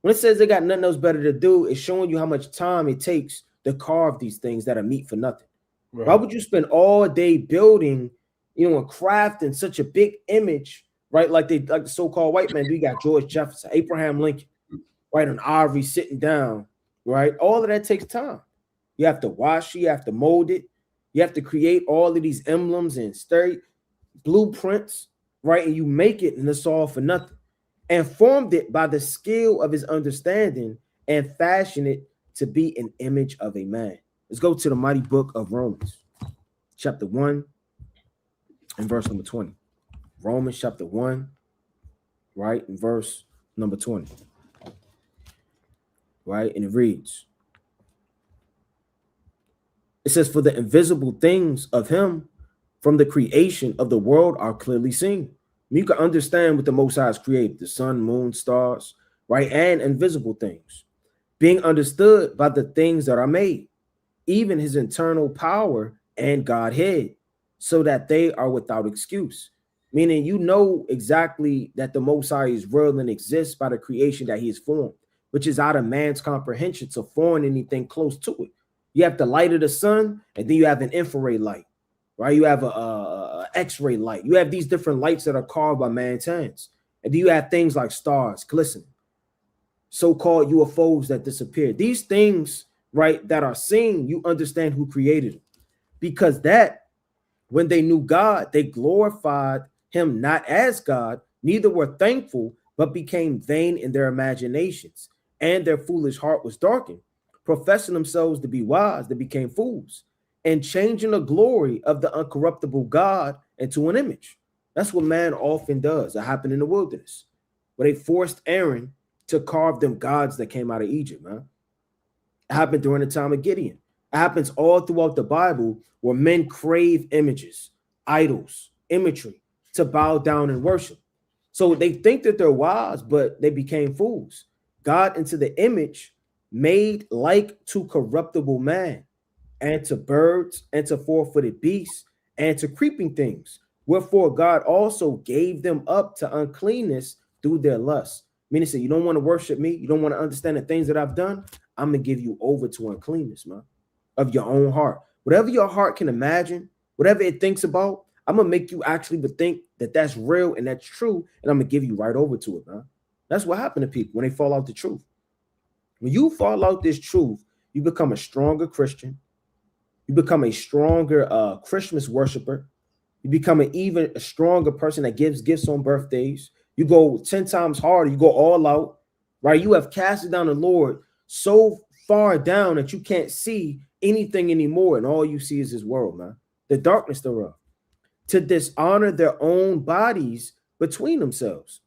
When it says they got nothing else better to do, it's showing you how much time it takes to carve these things that are meat for nothing. Right. Why would you spend all day building, you know, and crafting such a big image, right? Like the so-called white man. You got George Jefferson, Abraham Lincoln, right? An ivory sitting down, right? All of that takes time. You have to wash it, you have to mold it, you have to create all of these emblems and blueprints, right? And you make it, and it's all for nothing. And formed it by the skill of his understanding, and fashioned it to be an image of a man. Let's go to the mighty book of Romans, chapter 1 and verse number 20. Romans chapter 1, right, and verse number 20. Right, and it reads, it says, for the invisible things of him from the creation of the world are clearly seen. You can understand what the Most High has created, the sun, moon, stars, right, and invisible things, being understood by the things that are made, even his internal power and Godhead, so that they are without excuse. Meaning, you know exactly that the Most High is real and exists by the creation that he has formed, which is out of man's comprehension to form anything close to it. You have the light of the sun, and then you have an infrared light, right? You have a X-ray light. You have these different lights that are carved by man's hands. And then you have things like stars, glistening, so-called UFOs that disappear. These things, right, that are seen, you understand who created them. Because that, when they knew God, they glorified him not as God, neither were thankful, but became vain in their imaginations, and their foolish heart was darkened. Professing themselves to be wise, they became fools, and changing the glory of the uncorruptible God into an image. That's what man often does. It happened in the wilderness, where they forced Aaron to carve them gods that came out of Egypt, man. It happened during the time of Gideon. It happens all throughout the Bible where men crave images, idols, imagery to bow down and worship. So they think that they're wise, but they became fools. God into the image made like to corruptible man, and to birds, and to four-footed beasts, and to creeping things. Wherefore God also gave them up to uncleanness through their lusts. Meaning, say, you don't want to worship me, you don't want to understand the things that I've done, I'm going to give you over to uncleanness, man, of your own heart. Whatever your heart can imagine, whatever it thinks about, I'm going to make you actually think that that's real and that's true, and I'm going to give you right over to it, man. That's what happened to people when they fall out the truth. When you fall out this truth, you become a stronger Christian. You become a stronger Christmas worshiper. You become an even stronger person that gives gifts on birthdays. You go 10 times harder. You go all out, right? You have casted down the Lord so far down that you can't see anything anymore, and all you see is his world, man, the darkness thereof, to dishonor their own bodies between themselves,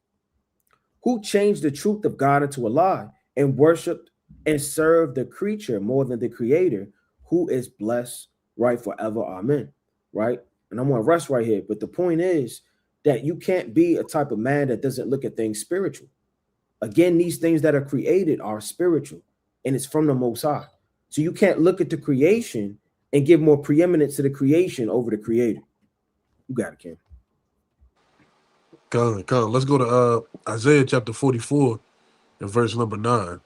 who changed the truth of God into a lie, and worshiped and served the creature more than the creator, who is blessed, right, forever. Amen. Right? And I'm going to rest right here. But the point is that you can't be a type of man that doesn't look at things spiritual. Again, these things that are created are spiritual, and it's from the Most High. So you can't look at the creation and give more preeminence to the creation over the creator. You got it, Ken. Come. Let's go to Isaiah chapter 44 and verse number 9.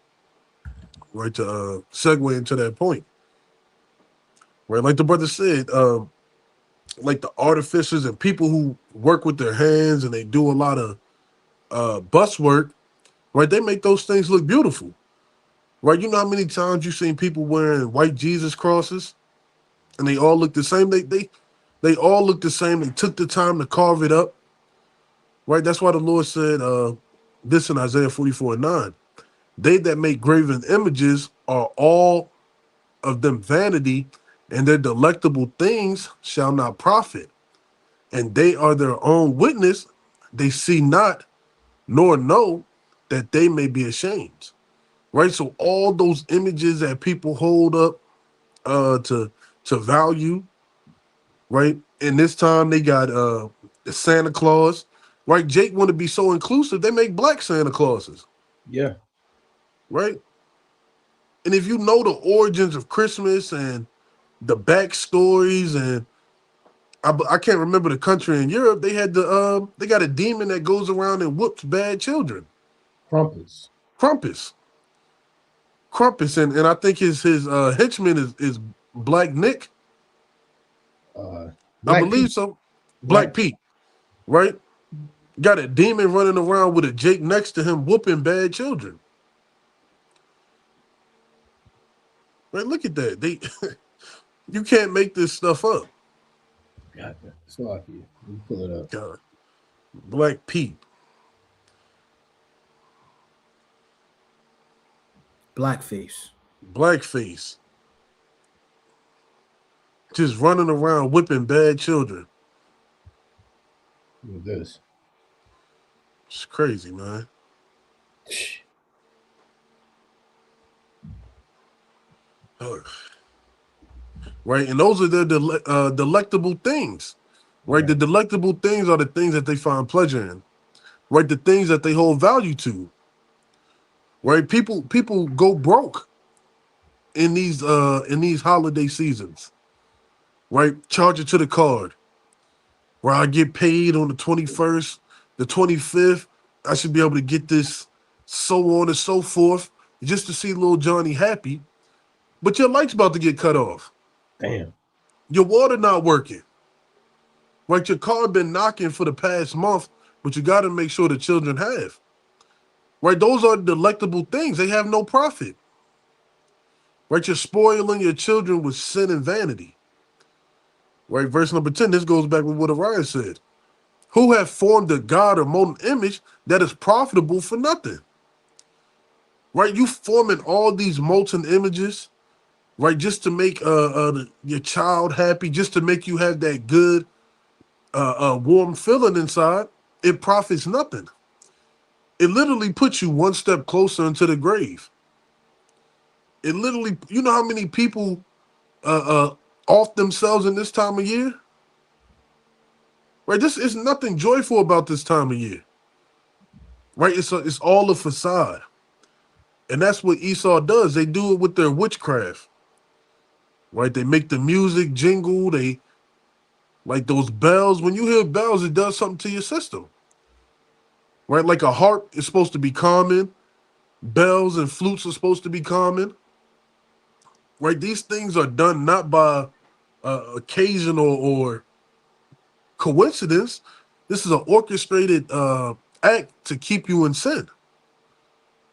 Right, to segue into that point. Right, like the brother said, like the artificers and people who work with their hands and they do a lot of bus work, right? They make those things look beautiful. Right? You know how many times you've seen people wearing white Jesus crosses and they all look the same? They all look the same. They took the time to carve it up. Right? That's why the Lord said this in Isaiah 44:9. They that make graven images are all of them vanity, and their delectable things shall not profit. And they are their own witness. They see not, nor know that they may be ashamed. Right? So all those images that people hold up to value, right? And this time they got the Santa Claus, right? Jake want to be so inclusive, they make black Santa Clauses. Yeah. Right? And if you know the origins of Christmas and the backstories, and I can't remember the country in Europe, they had they got a demon that goes around and whoops bad children. Krampus. And I think his henchman is Black Nick. I believe Pete. so. Black Pete, right? Got a demon running around with a Jake next to him whooping bad children. Right, look at that. You can't make this stuff up. God, it's lucky. You pull it up. God. Black Pete. Blackface. Blackface. Just running around whipping bad children. Look at this. It's crazy, man. Right, and those are the delectable things. Right, the delectable things are the things that they find pleasure in. Right, the things that they hold value to. Right, people go broke in these holiday seasons. Right, charge it to the card. Where I get paid on the 21st, the 25th, I should be able to get this, so on and so forth, just to see little Johnny happy. But your light's about to get cut off. Damn. Your water not working. Right, your car been knocking for the past month, but you got to make sure the children have. Right, those are delectable things. They have no profit. Right, you're spoiling your children with sin and vanity. Right, verse number 10, this goes back with what Uriah said. Who have formed a god or molten image that is profitable for nothing? Right, you forming all these molten images, right, just to make your child happy, just to make you have that good, warm feeling inside. It profits nothing. It literally puts you one step closer into the grave. It literally, you know how many people off themselves in this time of year? Right, this is nothing joyful about this time of year. Right, it's all a facade. And that's what Esau does. They do it with their witchcraft. Right, they make the music jingle. They, like those bells. When you hear bells, it does something to your system. Right, like a harp is supposed to be calming. Bells and flutes are supposed to be calming. Right, these things are done not by occasional or coincidence. This is an orchestrated act to keep you in sin.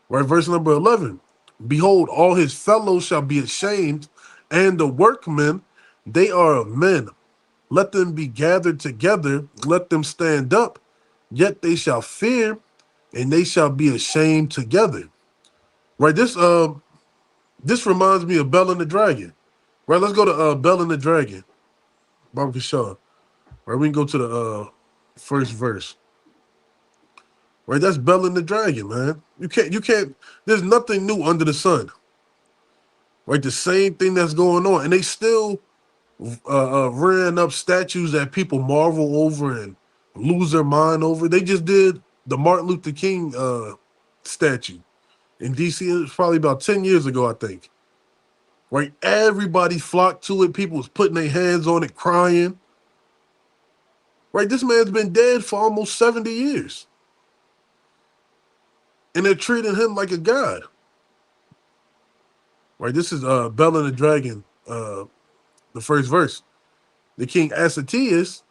Right, verse number 11. Behold, all his fellows shall be ashamed, and the workmen, they are of men. Let them be gathered together, let them stand up, yet they shall fear, and they shall be ashamed together. Right, this reminds me of Bell and the Dragon. Right, let's go to Bell and the Dragon. Barbara Shaw. Right, we can go to the first verse. Right, that's Bell and the Dragon, man. You can't, there's nothing new under the sun. Right, the same thing that's going on. And they still ran up statues that people marvel over and lose their mind over. They just did the Martin Luther King statue in DC. It was probably about 10 years ago, I think. Right, everybody flocked to it. People was putting their hands on it, crying. Right, this man's been dead for almost 70 years. And they're treating him like a god. Right, this is Bell and the Dragon, the first verse. The king Asatius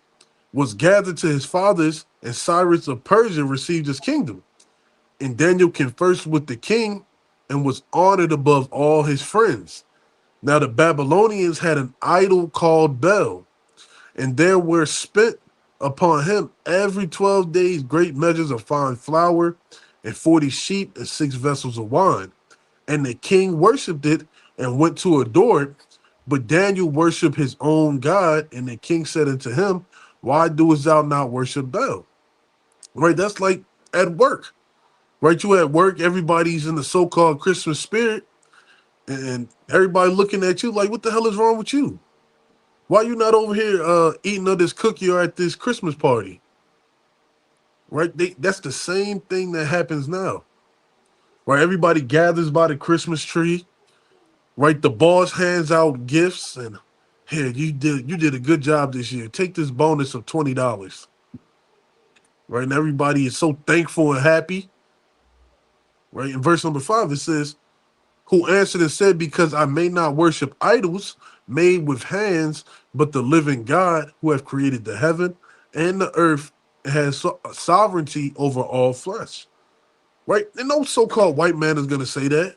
was gathered to his fathers, and Cyrus of Persia received his kingdom. And Daniel conversed with the king and was honored above all his friends. Now the Babylonians had an idol called Bel, and there were spent upon him every 12 days great measures of fine flour, and 40 sheep, and 6 vessels of wine. And the king worshipped it and went to adore it. But Daniel worshipped his own God, and the king said unto him, why doest thou not worship Bel? Right, that's like at work. Right, you at work, everybody's in the so-called Christmas spirit, and everybody looking at you like, what the hell is wrong with you? Why you not over here eating of this cookie or at this Christmas party? Right, that's the same thing that happens now. Right, everybody gathers by the Christmas tree. Right, the boss hands out gifts and here, you did a good job this year. Take this bonus of $20. Right, and everybody is so thankful and happy. Right, in verse number 5 it says, who answered and said, because I may not worship idols made with hands, but the living God who have created the heaven and the earth and has sovereignty over all flesh. Right, and no so-called white man is going to say that.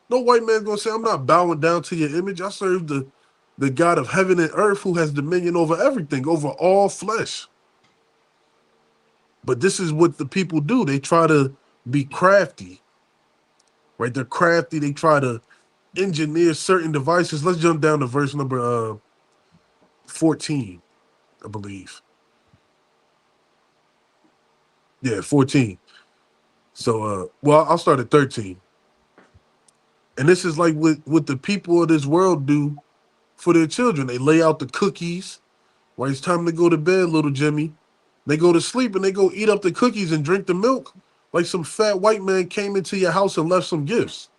No white man's going to say, I'm not bowing down to your image. I serve the God of heaven and earth who has dominion over everything, over all flesh. But this is what the people do. They try to be crafty, right? They're crafty. They try to engineer certain devices. Let's jump down to verse number 14, I believe. Yeah, 14. So, well, I'll start at 13. And this is like what the people of this world do for their children. They lay out the cookies. Right, it's time to go to bed, little Jimmy. They go to sleep and they go eat up the cookies and drink the milk like some fat white man came into your house and left some gifts.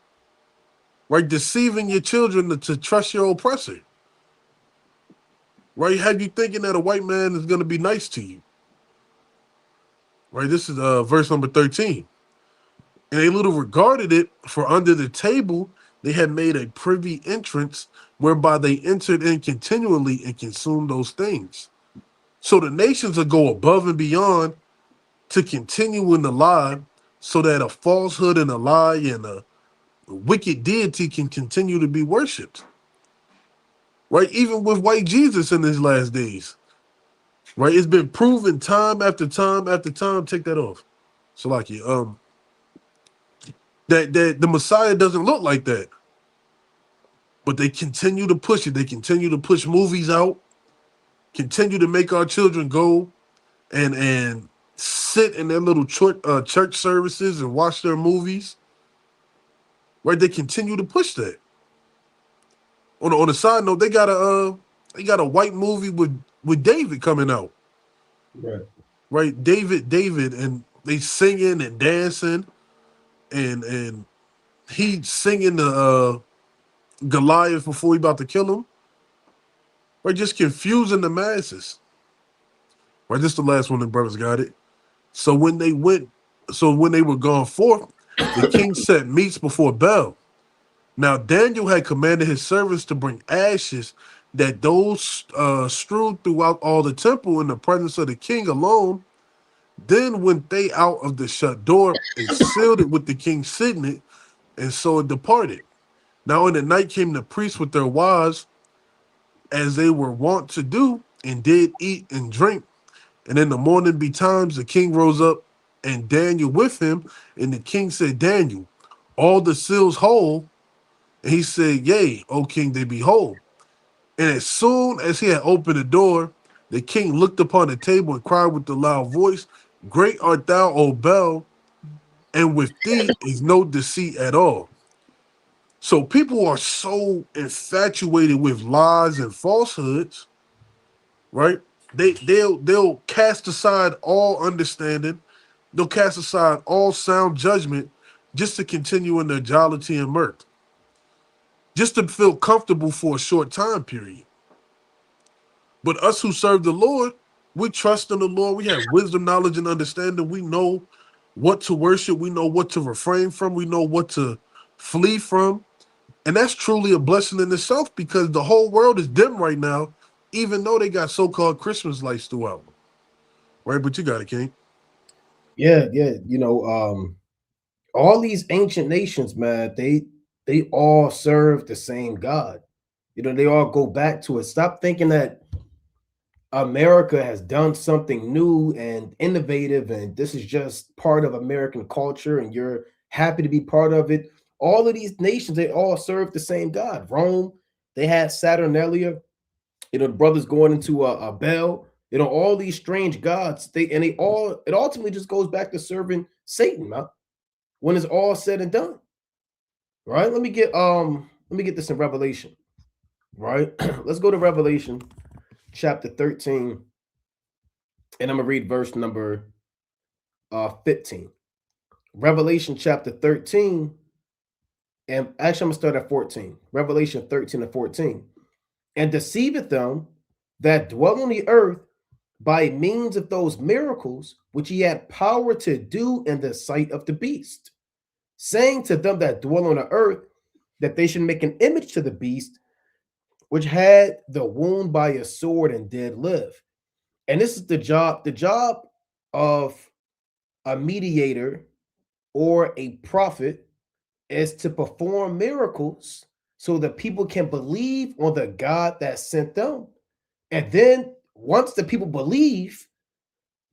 Right, deceiving your children to trust your oppressor. Right, have you thinking that a white man is going to be nice to you. Right, this is verse number 13. And they little regarded it, for under the table they had made a privy entrance whereby they entered in continually and consumed those things. So the nations will go above and beyond to continue in the lie, so that a falsehood and a lie and a wicked deity can continue to be worshipped. Right? Even with white Jesus in his last days. Right? It's been proven time after time after time. Take that off. Salaki. That the Messiah doesn't look like that. But they continue to push it. They continue to push movies out, continue to make our children go and sit in their little church services and watch their movies. Right? They continue to push that. On a side note, they got a white movie with David coming out. Right? David, and they singing and dancing, and he singing the Goliath before he about to kill him. Right? Just confusing the masses. Right? This is the last one the brothers got it. So when they were gone forth, the king set meats before Bel. Now Daniel had commanded his servants to bring ashes, that those strewed throughout all the temple in the presence of the king alone. Then went they out of the shut door and sealed it with the king's signet, and so it departed. Now in the night came the priests with their wives, as they were wont to do, and did eat and drink. And in the morning betimes the king rose up, and Daniel with him. And the king said, Daniel, all the seals whole? And he said, yea, O king, they be whole. And as soon as he had opened the door, the king looked upon the table and cried with a loud voice, Great art thou, O Bel, and with thee is no deceit at all. So people are so infatuated with lies and falsehoods, right? They'll cast aside all understanding. They'll cast aside all sound judgment just to continue in their jollity and mirth, just to feel comfortable for a short time period. But us who serve the Lord, we trust in the Lord. We have wisdom, knowledge, and understanding. We know what to worship. We know what to refrain from. We know what to flee from. And that's truly a blessing in itself, because the whole world is dim right now, even though they got so-called Christmas lights throughout. Right, but you got it, King. Yeah. All these ancient nations, man, they all serve the same God. They all go back to it. Stop thinking that America has done something new and innovative, and this is just part of American culture, and you're happy to be part of it. All of these nations, they all serve the same God. Rome, they had Saturnalia. The brothers going into a Bel. All these strange gods. It ultimately just goes back to serving Satan, man, when it's all said and done. Right? Let me get this in Revelation. Right? Let's go to Revelation chapter 13, and I'm gonna read verse number 15. Revelation chapter 13, and actually I'm gonna start at 14. Revelation 13 and 14. And deceiveth them that dwell on the earth by means of those miracles which he had power to do in the sight of the beast, saying to them that dwell on the earth, that they should make an image to the beast, which had the wound by a sword and did live. And this is the job of a mediator or a prophet is to perform miracles so that people can believe on the God that sent them. And then once the people believe,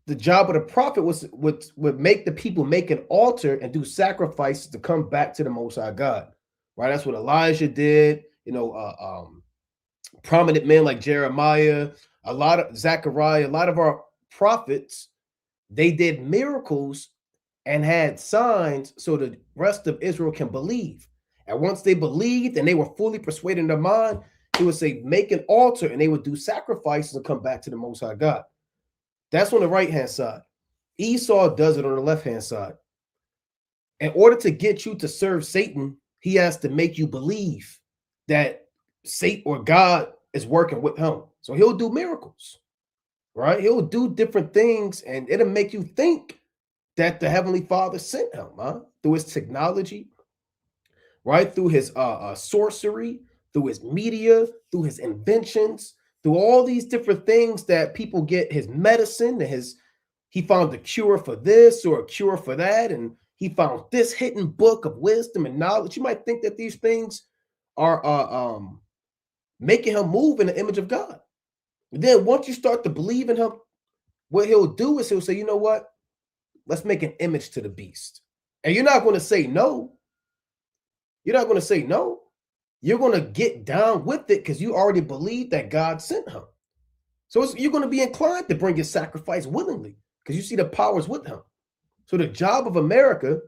the job of the prophet would make the people make an altar and do sacrifices to come back to the Most High God. Right? That's what Elijah did. Prominent men like Jeremiah, a lot of Zechariah, a lot of our prophets, they did miracles and had signs so the rest of Israel can believe. And once they believed and they were fully persuaded in their mind, he would say, make an altar, and they would do sacrifices and come back to the Most High God. That's on the right-hand side. Esau does it on the left-hand side. In order to get you to serve Satan, he has to make you believe that Satan or God is working with him. So he'll do miracles, right? He'll do different things, and it'll make you think that the Heavenly Father sent him, through his technology, right? Through his sorcery, through his media, through his inventions, through all these different things that people get, his medicine, he found a cure for this or a cure for that, and he found this hidden book of wisdom and knowledge. You might think that these things are making him move in the image of God. But then once you start to believe in him, what he'll do is he'll say, you know what? Let's make an image to the beast. And you're not going to say no. You're not going to say no. You're going to get down with it because you already believe that God sent him. So you're going to be inclined to bring your sacrifice willingly because you see the powers with him. So the job of America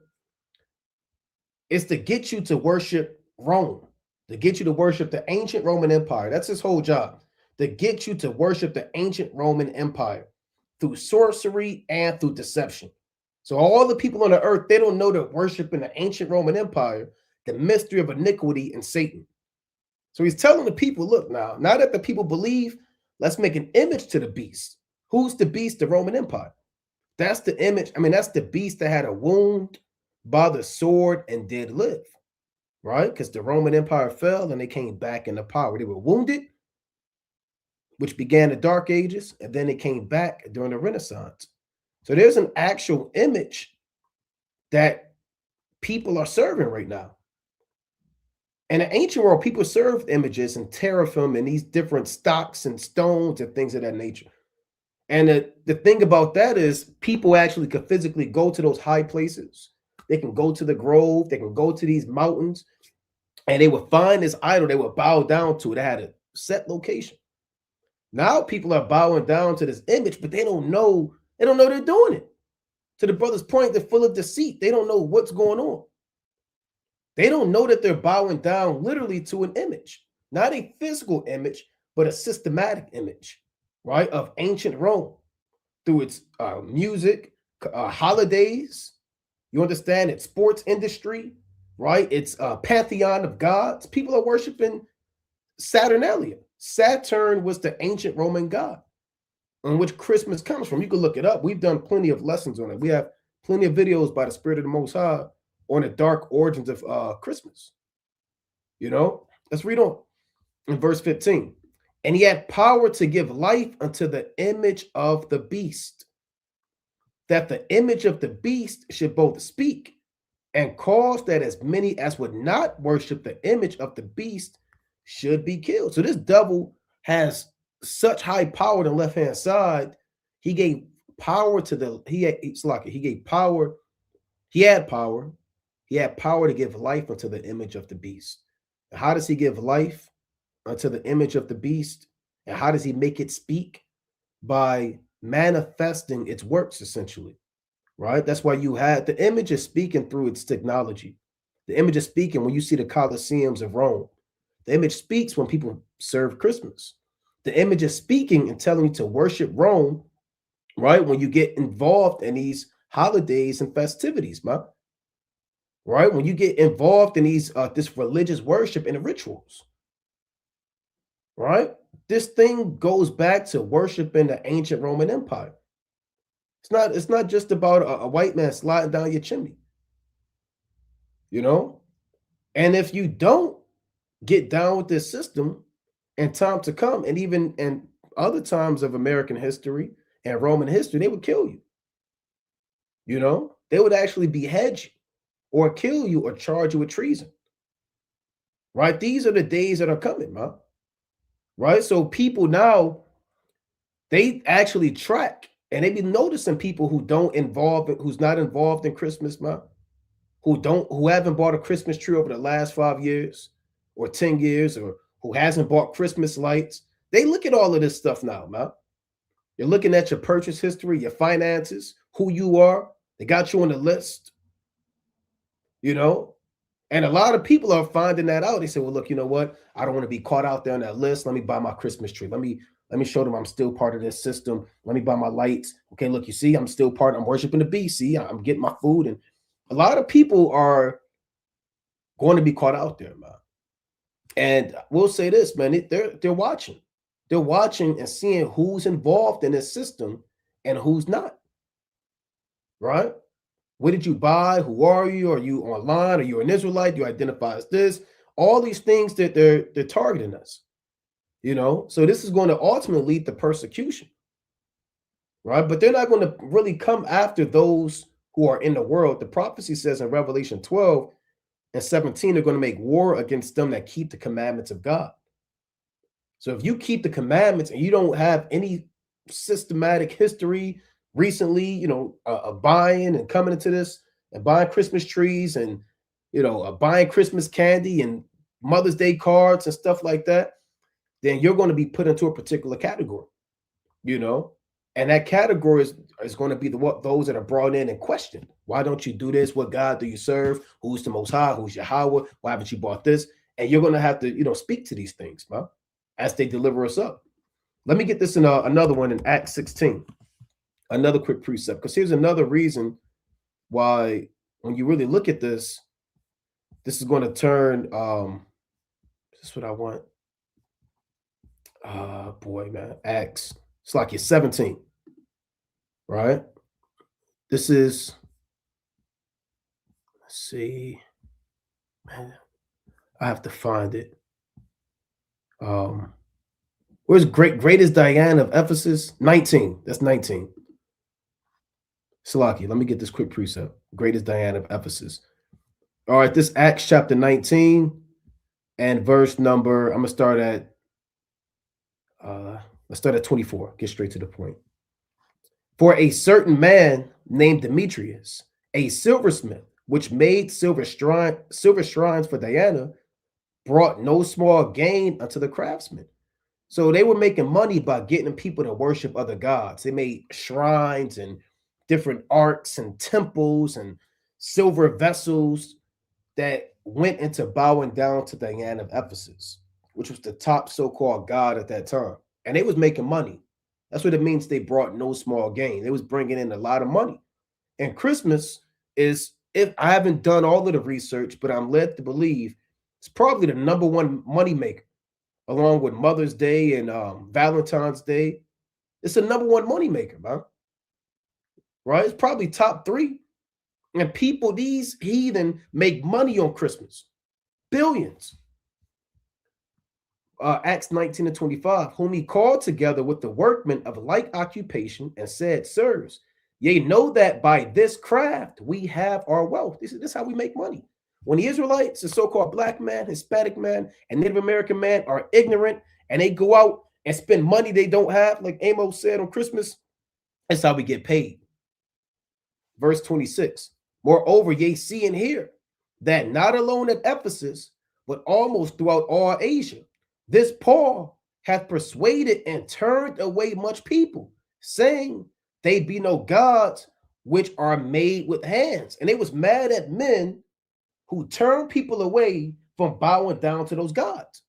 is to get you to worship Rome, to get you to worship the ancient Roman Empire. That's his whole job, to get you to worship the ancient Roman Empire through sorcery and through deception. So all the people on the earth, they don't know they're worshiping the ancient Roman Empire, the mystery of iniquity and Satan. So he's telling the people, look, now that the people believe, let's make an image to the beast. Who's the beast? The Roman Empire. That's the image. I mean, that's the beast that had a wound by the sword and did live, right? Because the Roman Empire fell and they came back into power. They were wounded, which began the Dark Ages, and then they came back during the Renaissance. So there's an actual image that people are serving right now. In the ancient world, people served images and teraphim and these different stocks and stones and things of that nature. And the thing about that is people actually could physically go to those high places. They can go to the grove. They can go to these mountains, and they would find this idol. They would bow down to it. It had a set location. Now people are bowing down to this image, but they don't know. They don't know they're doing it. To the brother's point, they're full of deceit. They don't know what's going on. They don't know that they're bowing down literally to an image, not a physical image, but a systematic image, right, of ancient Rome through its music, holidays. You understand? Its sports industry, right? Its pantheon of gods. People are worshiping Saturnalia. Saturn was the ancient Roman god on which Christmas comes from. You can look it up. We've done plenty of lessons on it. We have plenty of videos by the Spirit of the Most High on the dark origins of Christmas. Let's read on in verse 15. And he had power to give life unto the image of the beast, that the image of the beast should both speak and cause that as many as would not worship the image of the beast should be killed. So this devil has such high power on the left-hand side. He gave power to he had power to give life unto the image of the beast. And how does he give life unto the image of the beast? And how does he make it speak? By manifesting its works, essentially, right? That's why you had the image is speaking through its technology. The image is speaking when you see the Colosseums of Rome. The image speaks when people serve Christmas. The image is speaking and telling you to worship Rome, right? When you get involved in these holidays and festivities, right? When you get involved in these this religious worship and rituals, right? This thing goes back to worshiping the ancient Roman Empire. It's not just about a white man sliding down your chimney, And if you don't get down with this system in time to come, and even in other times of American history and Roman history, they would kill you. They would actually behead you or kill you or charge you with treason. Right? These are the days that are coming, Right? So people now, they actually track And they be noticing people who's not involved in Christmas, man, who haven't bought a Christmas tree over the last 5 years or 10 years, or who hasn't bought Christmas lights. They look at all of this stuff now, man. You're looking at your purchase history, your finances, who you are. They got you on the list, you know? And a lot of people are finding that out. They say, well, look, you know what? I don't want to be caught out there on that list. Let me buy my Christmas tree. Let me show them I'm still part of this system. Let me buy my lights. Okay, look, you see, I'm still I'm worshiping the beast. See, I'm getting my food. And a lot of people are going to be caught out there, man. And we'll say this, man, they're watching. They're watching and seeing who's involved in this system and who's not. Right? What did you buy? Who are you? Are you online? Are you an Israelite? Do you identify as this? All these things that they're targeting us. You know, so this is going to ultimately lead to persecution. Right? But they're not going to really come after those who are in the world. The prophecy says in Revelation 12 and 17, they're going to make war against them that keep the commandments of God. So if you keep the commandments and you don't have any systematic history recently, you know, buying and coming into this and buying Christmas trees and, you know, buying Christmas candy and Mother's Day cards and stuff like that, then you're going to be put into a particular category, you know, and that category is going to be those that are brought in and questioned. Why don't you do this? What God do you serve? Who's the Most High? Who's Yahweh? Why haven't you bought this? And you're going to have to, you know, speak to these things, man, as they deliver us up. Let me get this in another one in Acts 16. Another quick precept, because here's another reason why when you really look at this, this is going to turn, this is what I want. Boy, man, Acts, it's like you're 17, right? This is, let's see, man, I have to find it. Where's greatest Diana of Ephesus? 19, that's 19. Salaki, let me get this quick precept. Greatest Diana of Ephesus. All right, this Acts chapter 19 and verse number, I'm going to start at, let's start at 24. Get straight to the point. For a certain man named Demetrius, a silversmith, which made silver shrines for Diana, brought no small gain unto the craftsmen. So they were making money by getting people to worship other gods. They made shrines and different arks and temples and silver vessels that went into bowing down to Diana of Ephesus, which was the top so-called god at that time. And they was making money. That's what it means they brought no small gain. They was bringing in a lot of money. And Christmas is, if I haven't done all of the research, but I'm led to believe it's probably the number one money maker, along with Mother's Day and Valentine's Day. It's the number one money maker, man. Right? It's probably top 3. And people, these heathen, make money on Christmas. Billions. Acts 19 and 25, whom he called together with the workmen of like occupation and said, sirs, ye know that by this craft we have our wealth. This is how we make money. When the Israelites, the so-called black man, Hispanic man, and Native American man are ignorant and they go out and spend money they don't have, like Amos said on Christmas, that's how we get paid. Verse 26, moreover, ye see and hear that not alone at Ephesus, but almost throughout all Asia, this Paul hath persuaded and turned away much people, saying they be no gods which are made with hands. And they was mad at men who turn people away from bowing down to those gods.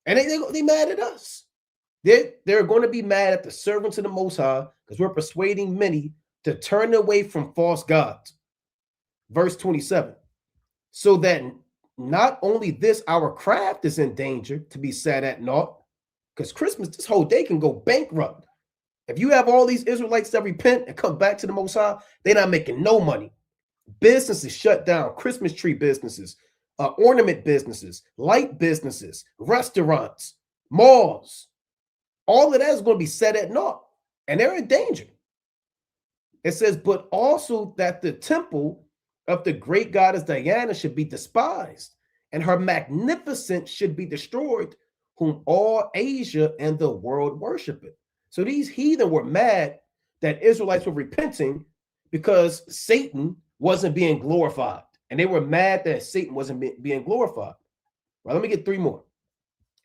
And they mad at us. They're going to be mad at the servants of the Most High because we're persuading many to turn away from false gods. Verse 27, so that not only this, our craft is in danger to be set at naught, because Christmas, this whole day can go bankrupt. If you have all these Israelites that repent and come back to the Most High, they're not making no money. Businesses shut down, Christmas tree businesses, ornament businesses, light businesses, restaurants, malls. All of that is going to be set at naught, and they're in danger. It says, but also that the temple of the great goddess Diana should be despised, and her magnificence should be destroyed, whom all Asia and the world worship it. So these heathen were mad that Israelites were repenting because Satan wasn't being glorified. And they were mad that Satan wasn't being glorified. Right, let me get 3 more.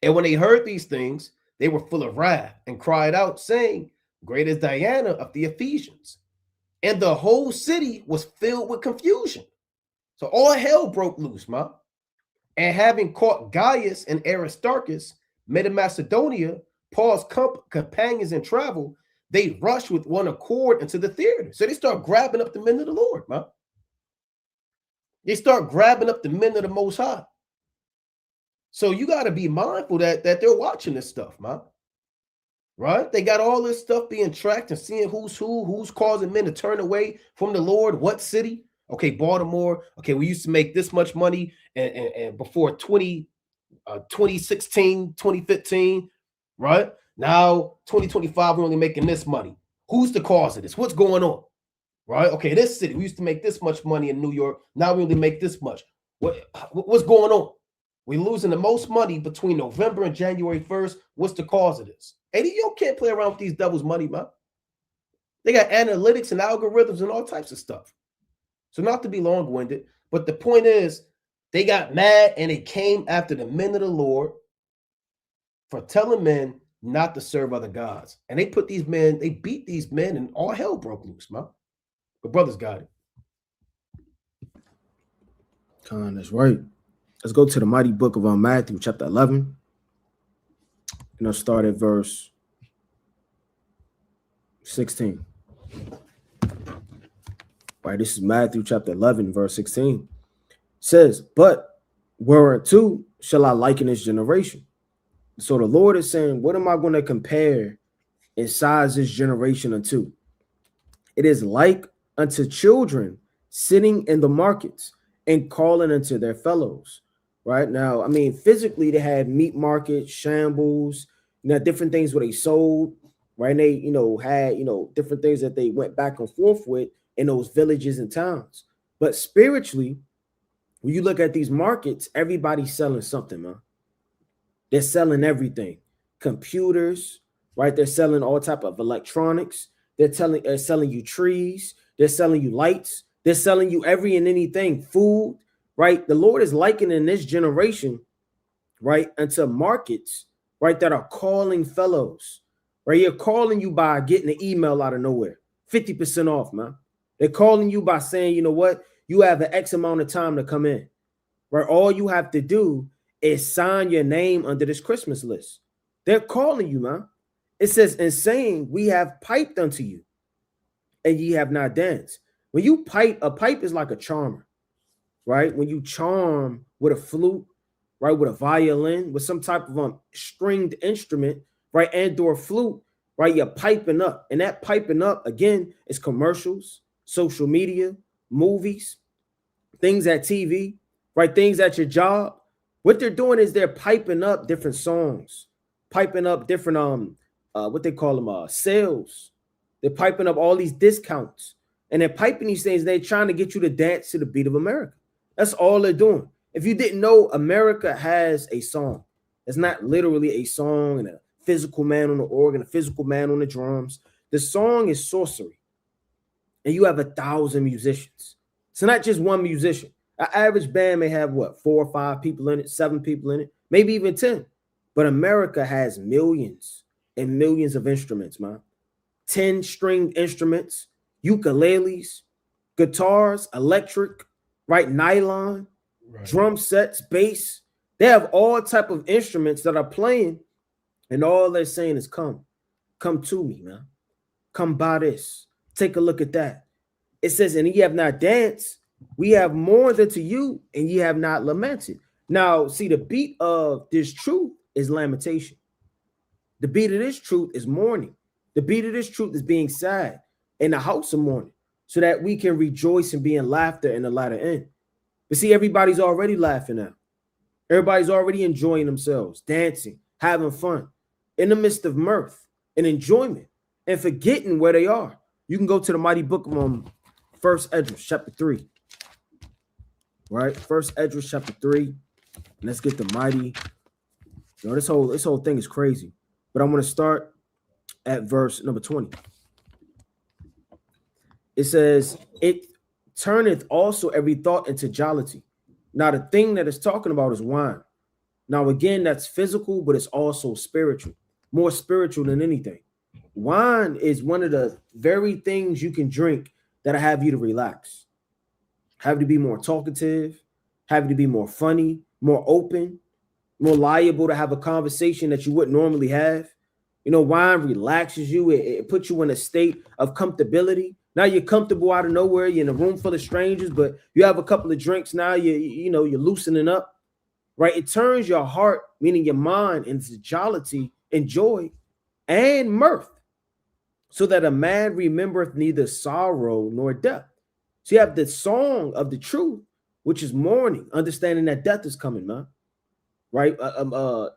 And when they heard these things, they were full of wrath and cried out, saying, "Great is Diana of the Ephesians." And the whole city was filled with confusion. So all hell broke loose, man. And having caught Gaius and Aristarchus, men of Macedonia, Paul's companions in travel, they rushed with one accord into the theater. So they start grabbing up the men of the Lord, man. They start grabbing up the men of the Most High. So you got to be mindful that they're watching this stuff, man. Right? They got all this stuff being tracked and seeing who's causing men to turn away from the Lord. What city? Okay, Baltimore. Okay, we used to make this much money and before 2016, 2015, right? Now 2025, we're only making this money. Who's the cause of this? What's going on? Right? Okay, this city, we used to make this much money in New York. Now we only make this much. What's going on? We're losing the most money between November and January 1st. What's the cause of this? And you can't play around with these devils' money, man. They got analytics and algorithms and all types of stuff. So not to be long-winded, but the point is they got mad and they came after the men of the Lord for telling men not to serve other gods. And they put these men, they beat these men and all hell broke loose, man. But brothers got it. Con, that's right. Let's go to the mighty book of Matthew, chapter 11. And I'll start at verse 16. Right, this is Matthew chapter 11, verse 16. It says, "But whereunto shall I liken this generation?" So the Lord is saying, what am I going to compare in size this generation unto? It is like unto children sitting in the markets and calling unto their fellows. Right now, I mean, physically they had meat markets, shambles, different things where they sold, right? And they, had, different things that they went back and forth with in those villages and towns. But spiritually, when you look at these markets, everybody's selling something, man. They're selling everything. Computers, right? They're selling all type of electronics. They're selling you trees. They're selling you lights. They're selling you every and anything, food, right? The Lord is likening this generation, right, unto markets, right, that are calling fellows, right? You're calling you by getting an email out of nowhere, 50% off, man. They're calling you by saying, you know what? You have an X amount of time to come in, right? All you have to do is sign your name under this Christmas list. They're calling you, man. It says, and saying, we have piped unto you, and ye have not danced. When you pipe, a pipe is like a charmer, right? When you charm with a flute, right, with a violin, with some type of stringed instrument, right, and/or flute, right, you're piping up. And that piping up, again, is commercials, social media, movies, things at TV, right, things at your job. What they're doing is they're piping up different songs, piping up different, what they call them, sales. They're piping up all these discounts. And they're piping these things. They're trying to get you to dance to the beat of America. That's all they're doing. If you didn't know, America has a song. It's not literally a song and a physical man on the organ, a physical man on the drums. The song is sorcery. And you have 1,000 musicians. It's not just one musician. An average band may have, 4 or 5 people in it, 7 people in it, maybe even 10. But America has millions and millions of instruments, man. 10-stringed instruments, ukuleles, guitars, electric, right, nylon, right, drum sets, bass. They have all type of instruments that are playing, and all they're saying is come to me, man. Come buy this. Take a look at that. It says, and ye have not danced, we have mourned unto you, and ye have not lamented. Now, see, the beat of this truth is lamentation. The beat of this truth is mourning. The beat of this truth is being sad in the house of mourning, so that we can rejoice and be in laughter in the latter end. But see, everybody's already laughing now. Everybody's already enjoying themselves, dancing, having fun, in the midst of mirth and enjoyment, and forgetting where they are. You can go to the mighty book of 1 Esdras, chapter 3. Right? 1 Esdras, chapter 3. And let's get the mighty. This whole thing is crazy. But I'm going to start at verse number 20. It says, it turneth also every thought into jollity. Now, the thing that it's talking about is wine. Now, again, that's physical, but it's also spiritual, more spiritual than anything. Wine is one of the very things you can drink that'll have you to relax, have you to be more talkative, have you to be more funny, more open, more liable to have a conversation that you wouldn't normally have. You know, wine relaxes you. It puts you in a state of comfortability. Now you're comfortable out of nowhere. You're in a room full of strangers, but you have a couple of drinks. Now you're loosening up, right? It turns your heart, meaning your mind, into jollity and joy and mirth, so that a man remembereth neither sorrow nor death. So you have the song of the truth, which is mourning, understanding that death is coming, man. Right?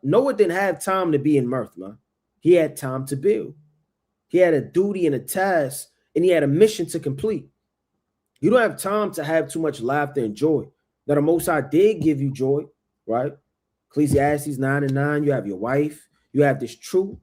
Noah didn't have time to be in mirth, man. He had time to build. He had a duty and a task, and he had a mission to complete. You don't have time to have too much laughter and joy. Now, the Most High did give you joy, right? Ecclesiastes 9:9, you have your wife, you have this truth.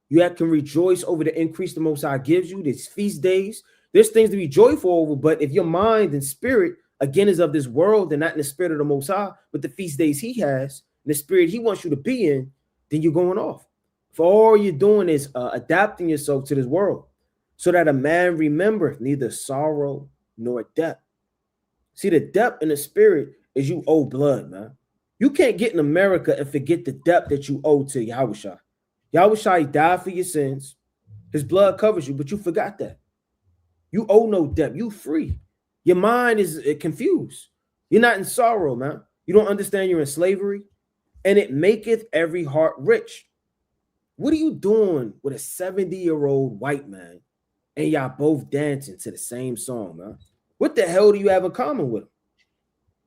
You can rejoice over the increase the Most High gives you, these feast days. There's things to be joyful over, but if your mind and spirit, again, is of this world and not in the spirit of the Most High, but the feast days he has, and the spirit he wants you to be in, then you're going off. For all you're doing is adapting yourself to this world, so that a man remembereth neither sorrow nor death. See, the depth in the spirit is you owe blood, man. You can't get in America and forget the debt that you owe to Yahushua. Yahushua died for your sins. His blood covers you, but you forgot that. You owe no debt. You free. Your mind is confused. You're not in sorrow, man. You don't understand you're in slavery. And it maketh every heart rich. What are you doing with a 70-year-old white man and y'all both dancing to the same song, man? What the hell do you have in common with him?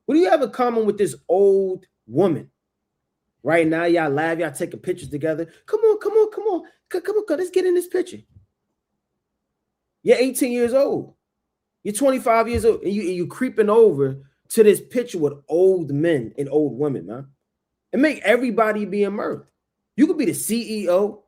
What do you have in common with this old woman? Right now, y'all laugh, y'all taking pictures together. Come on. Let's get in this picture. You're 18 years old. You're 25 years old, and you creeping over to this picture with old men and old women, man. And make everybody be immersed. You could be the CEO.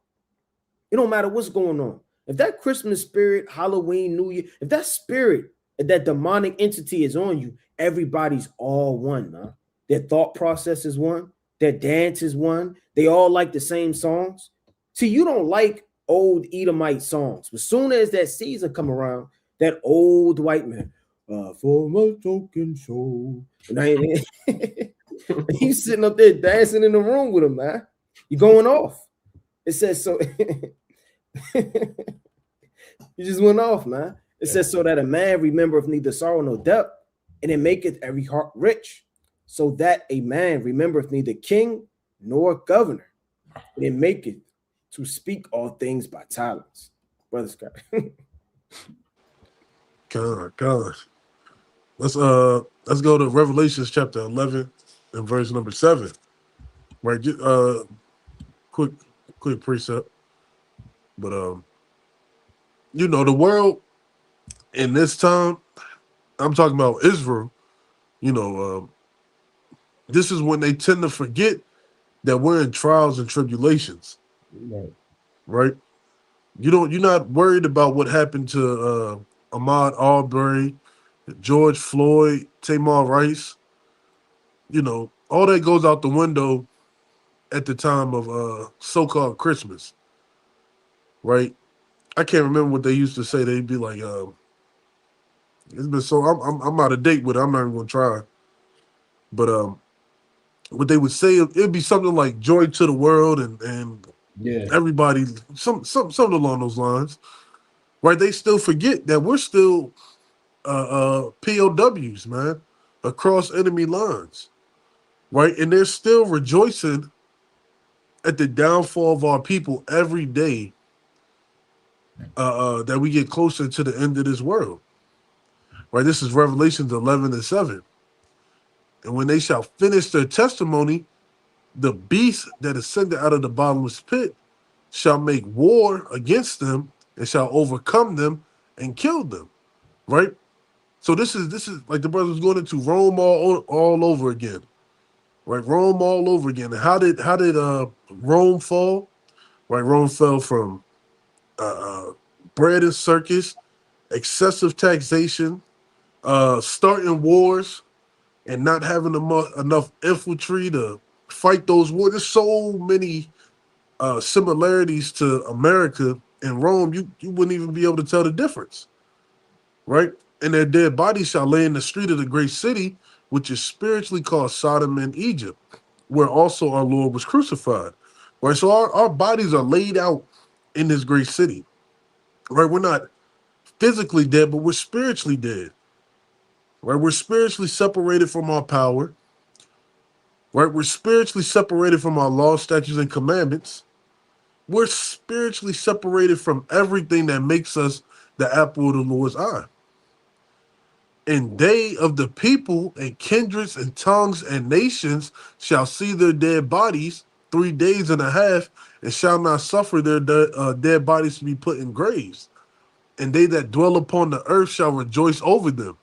It don't matter what's going on. If that Christmas spirit, Halloween, New Year, if that spirit, that demonic entity is on you, everybody's all one, man. Their thought process is one. Their dance is one. They all like the same songs. See, you don't like old Edomite songs. But as soon as that season come around, that old white man, for my token soul. And he's sitting up there dancing in the room with him, man. You're going off. It says so. You just went off, man. It says so that a man remembereth neither sorrow nor death, and it maketh every heart rich. So that a man remembereth neither king nor governor, and it maketh to speak all things by talents. Brother Scott. God. Let's go to Revelations chapter 11 and verse number 7. Right, quick precept. But the world in this time, I'm talking about Israel, this is when they tend to forget that we're in trials and tribulations. Right? You're not worried about what happened to Ahmaud Arbery, George Floyd, Tamir Rice. All that goes out the window at the time of so-called Christmas. Right? I can't remember what they used to say. They'd be like, it's been so I'm out of date with it. I'm not even gonna try. But what they would say, it'd be something like joy to the world and everybody, something along those lines. Right? They still forget that we're still POWs, man, across enemy lines. Right? And they're still rejoicing at the downfall of our people every day. That we get closer to the end of this world. Right? This is Revelations 11 and 7. And when they shall finish their testimony, the beast that ascended out of the bottomless pit shall make war against them and shall overcome them and kill them. Right? So this is like the brothers going into Rome all over again. Right? Rome all over again. And how did Rome fall? Right? Rome fell from bread and circus excessive taxation, starting wars, and not having enough infantry to fight those wars. There's so many similarities to America and Rome. You wouldn't even be able to tell the difference, right? And their dead bodies shall lay in the street of the great city, which is spiritually called Sodom and Egypt, where also our Lord was crucified, right? So our bodies are laid out in this great city, right? We're not physically dead, but we're spiritually dead, right? We're spiritually separated from our power, right? We're spiritually separated from our law, statutes, and commandments. We're spiritually separated from everything that makes us the apple of the Lord's eye. And they of the people and kindreds and tongues and nations shall see their dead bodies 3 days and a half, and shall not suffer their dead bodies to be put in graves. And they that dwell upon the earth shall rejoice over them,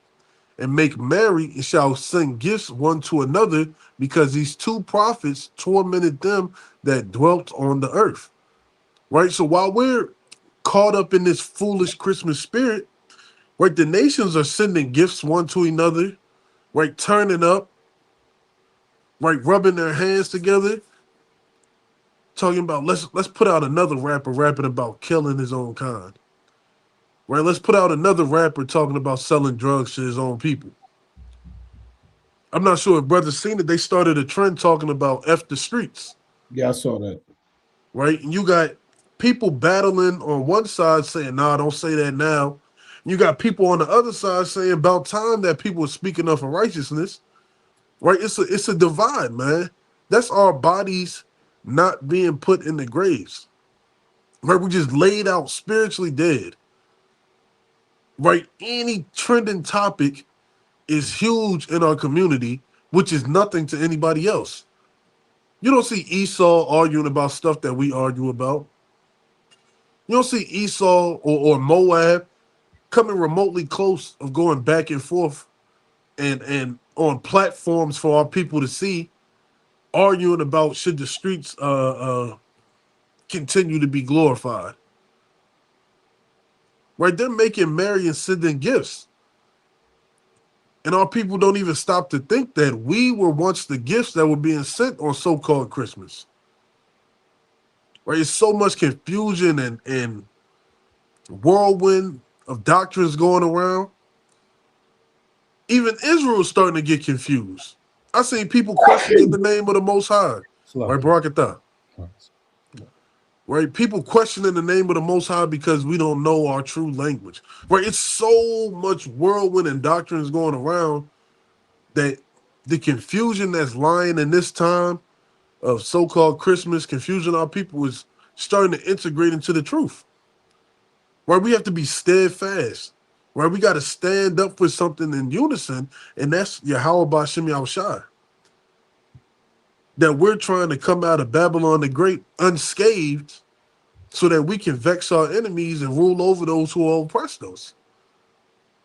and make merry, and shall send gifts one to another, because these two prophets tormented them that dwelt on the earth. Right? So while we're caught up in this foolish Christmas spirit, right, the nations are sending gifts one to another, right, turning up, right, rubbing their hands together, talking about let's put out another rapper rapping about killing his own kind. Right, let's put out another rapper talking about selling drugs to his own people. I'm not sure if brothers seen it. They started a trend talking about F the streets. Yeah, I saw that. Right, and you got people battling on one side saying, "Nah, don't say that now." You got people on the other side saying, "About time that people are speaking up for righteousness." Right, it's a divide, man. That's our bodies not being put in the graves. Right, we just laid out spiritually dead. Right, any trending topic is huge in our community, which is nothing to anybody else. You don't see Esau arguing about stuff that we argue about. You don't see Esau or Moab coming remotely close of going back and forth and on platforms for our people to see, arguing about should the streets continue to be glorified. Right? They're making merry and sending gifts. And our people don't even stop to think that we were once the gifts that were being sent on so-called Christmas. Right? It's so much confusion and whirlwind of doctrines going around. Even Israel is starting to get confused. I seen people questioning the name of the Most High. Right, Barakatah. Right, people questioning the name of the Most High because we don't know our true language. Right, it's so much whirlwind and doctrines going around that the confusion that's lying in this time of so-called Christmas, confusion our people is starting to integrate into the truth. Right, we have to be steadfast. Right, we got to stand up for something in unison, and that's Yahweh B'Shem Yahushai. That we're trying to come out of Babylon the Great unscathed so that we can vex our enemies and rule over those who oppressed us.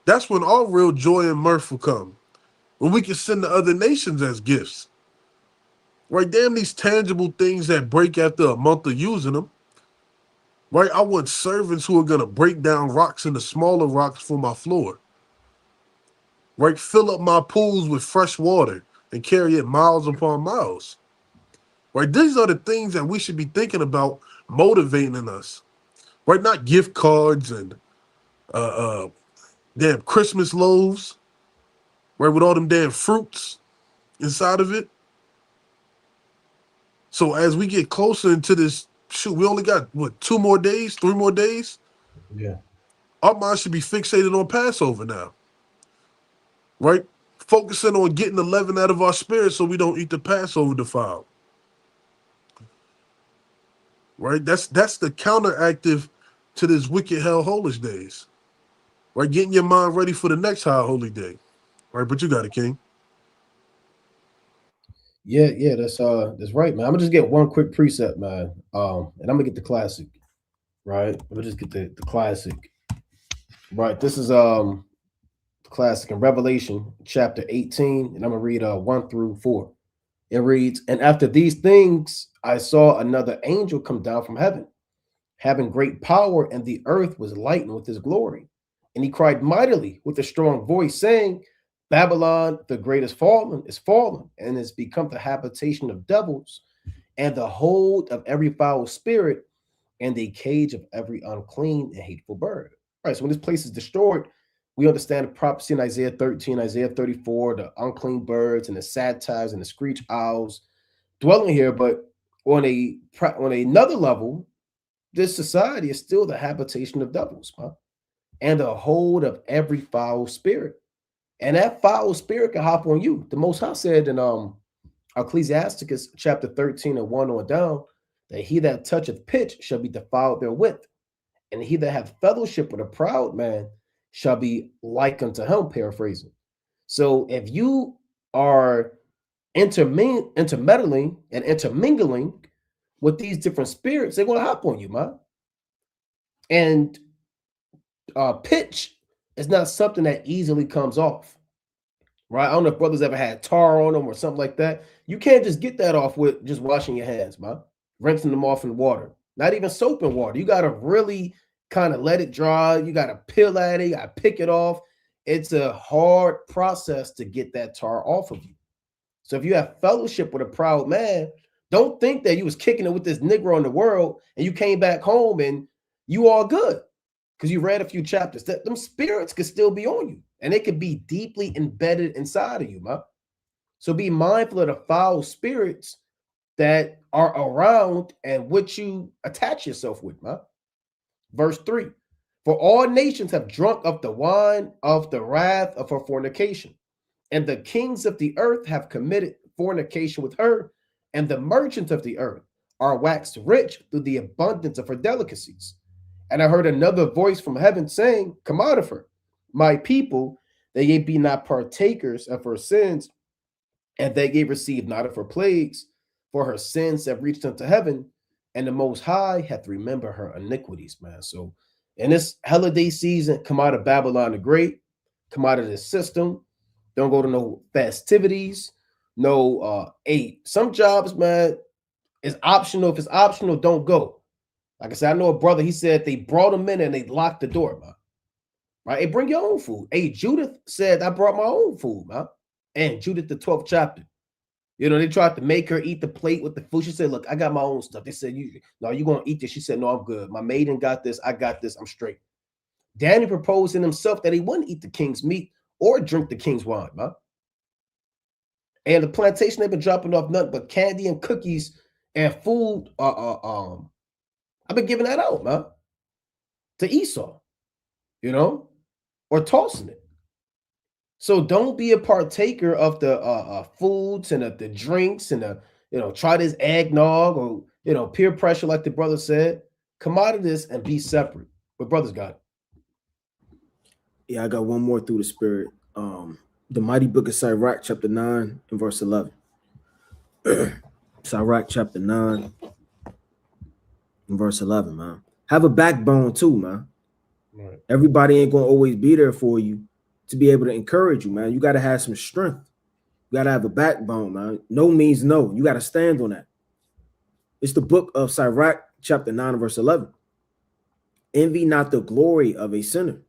That's when our real joy and mirth will come, when we can send to other nations as gifts. Right, damn these tangible things that break after a month of using them. Right, I want servants who are going to break down rocks into smaller rocks for my floor. Right, fill up my pools with fresh water and carry it miles upon miles. Right, these are the things that we should be thinking about motivating us. Right, not gift cards and damn Christmas loaves. Right, with all them damn fruits inside of it. So as we get closer into this, shoot, we only got what, 2 more days, 3 more days? Yeah. Our mind should be fixated on Passover now. Right? Focusing on getting the leaven out of our spirit so we don't eat the Passover defiled. Right? That's the counteractive to this wicked hell holish days. Right? Getting your mind ready for the next high holy day. Right? But you got it, King. Yeah, that's right, man. I'm gonna just get one quick precept, man. And I'm gonna get the classic, right? I'm gonna just get the classic. Right. This is classic in Revelation chapter 18, and I'm gonna read 1 through 4. It reads, "And after these things I saw another angel come down from heaven, having great power, and the earth was lightened with his glory. And he cried mightily with a strong voice, saying, Babylon, the great is fallen, and has become the habitation of devils, and the hold of every foul spirit, and the cage of every unclean and hateful bird. All right, so when this place is destroyed, we understand the prophecy in Isaiah 13, Isaiah 34, the unclean birds and the satires and the screech owls dwelling here. But on another level, this society is still the habitation of devils, huh? And the hold of every foul spirit. And that foul spirit can hop on you. The Most High said in Ecclesiasticus chapter 13 and 1 on down, that he that toucheth pitch shall be defiled therewith, and he that hath fellowship with a proud man shall be like unto him, paraphrasing. So if you are intermeddling and intermingling with these different spirits, they're going to hop on you, man. And pitch is not something that easily comes off, right? I don't know if brothers ever had tar on them or something like that. You can't just get that off with just washing your hands, man. Rinsing them off in water, not even soap and water. You got to really kind of let it dry. You got to peel at it. You got to pick it off. It's a hard process to get that tar off of you. So if you have fellowship with a proud man, don't think that you was kicking it with this Negro in the world and you came back home and you all good because you read a few chapters. That them spirits could still be on you and they could be deeply embedded inside of you, man. So be mindful of the foul spirits that are around and which you attach yourself with, man. Verse 3, for all nations have drunk of the wine of the wrath of her fornication, and the kings of the earth have committed fornication with her, and the merchants of the earth are waxed rich through the abundance of her delicacies. And I heard another voice from heaven saying, come out of her, my people, that ye be not partakers of her sins, and that ye receive not of her plagues, for her sins have reached unto heaven, and the Most High hath remembered her iniquities, man. So in this holiday season, come out of Babylon the Great, come out of this system. Don't go to no festivities, no some jobs, man, is optional. If it's optional, don't go. Like I said, I know a brother, he said they brought him in and they locked the door, man. Right? Hey, bring your own food. Hey, Judith said, I brought my own food, man. And Judith, the 12th chapter. You know, they tried to make her eat the plate with the food. She said, look, I got my own stuff. They said, you're going to eat this. She said, no, I'm good. My maiden got this. I got this. I'm straight. Daniel proposed in himself that he wouldn't eat the king's meat or drink the king's wine, man. And the plantation, they've been dropping off nothing but candy and cookies and food. I've been giving that out, man, to Esau, you know, or tossing it. So don't be a partaker of the foods and the drinks and try this eggnog or, peer pressure, like the brother said. Come out of this and be separate. But brothers got it. Yeah, I got one more through the spirit. The mighty book of Sirach, chapter 9 and verse 11. Sirach, chapter 9 and verse 11, man. Have a backbone too, man. Right. Everybody ain't going to always be there for you to be able to encourage you, man. You got to have some strength. You got to have a backbone, man. No means no. You got to stand on that. It's the book of Sirach, chapter 9, verse 11. Envy not the glory of a sinner.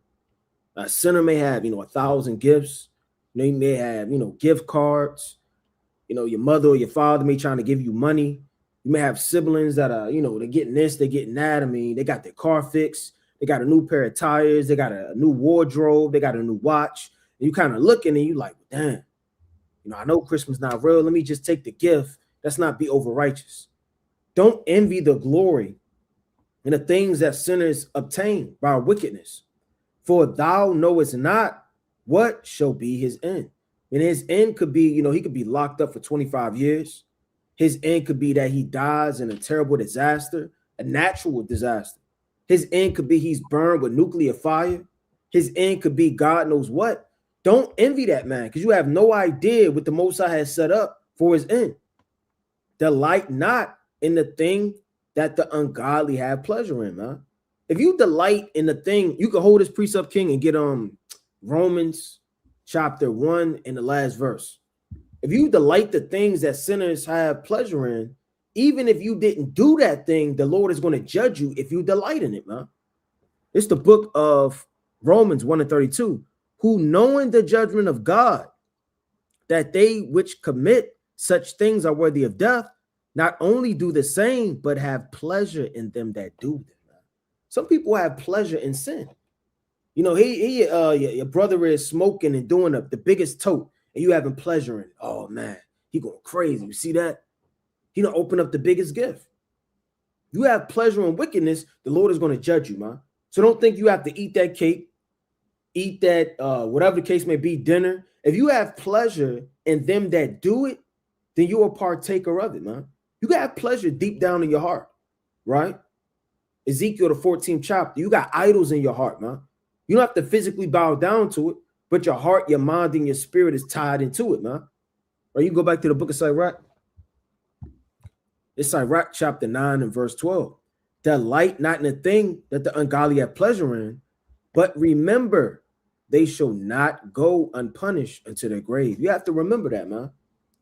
A sinner may have, 1,000 gifts. They may have, gift cards. Your mother or your father may trying to give you money. You may have siblings that are, they're getting this, they're getting that. I mean, they got their car fixed. They got a new pair of tires. They got a new wardrobe. They got a new watch. And you kind of looking and you like, damn, I know Christmas not real. Let me just take the gift. Let's not be over righteous. Don't envy the glory and the things that sinners obtain by wickedness. For thou knowest not what shall be his end. And his end could be, he could be locked up for 25 years. His end could be that he dies in a terrible disaster, a natural disaster. His end could be he's burned with nuclear fire. His end could be God knows what. Don't envy that man because you have no idea what the Most High has set up for his end. Delight not in the thing that the ungodly have pleasure in, man. If you delight in the thing, you can hold this precept, King, and get Romans chapter 1 in the last verse. If you delight the things that sinners have pleasure in, even if you didn't do that thing, the Lord is going to judge you if you delight in it, man. It's the book of Romans 1:32, who knowing the judgment of God, that they which commit such things are worthy of death, not only do the same, but have pleasure in them that do them. Some people have pleasure in sin. You know, your brother is smoking and doing the biggest tote, and you having pleasure in it. Oh man, he going crazy. You see that? He don't open up the biggest gift. You have pleasure in wickedness, the Lord is going to judge you, man. So don't think you have to eat that cake, eat that whatever the case may be, dinner. If you have pleasure in them that do it, then you're a partaker of it, man. You got to have pleasure deep down in your heart, right? Ezekiel, the 14th chapter, you got idols in your heart, man. You don't have to physically bow down to it, but your heart, your mind, and your spirit is tied into it, man. Or you go back to the book of Sirach. It's Sirach chapter 9 and verse 12. Delight not in the thing that the ungodly have pleasure in, but remember they shall not go unpunished into their grave. You have to remember that, man,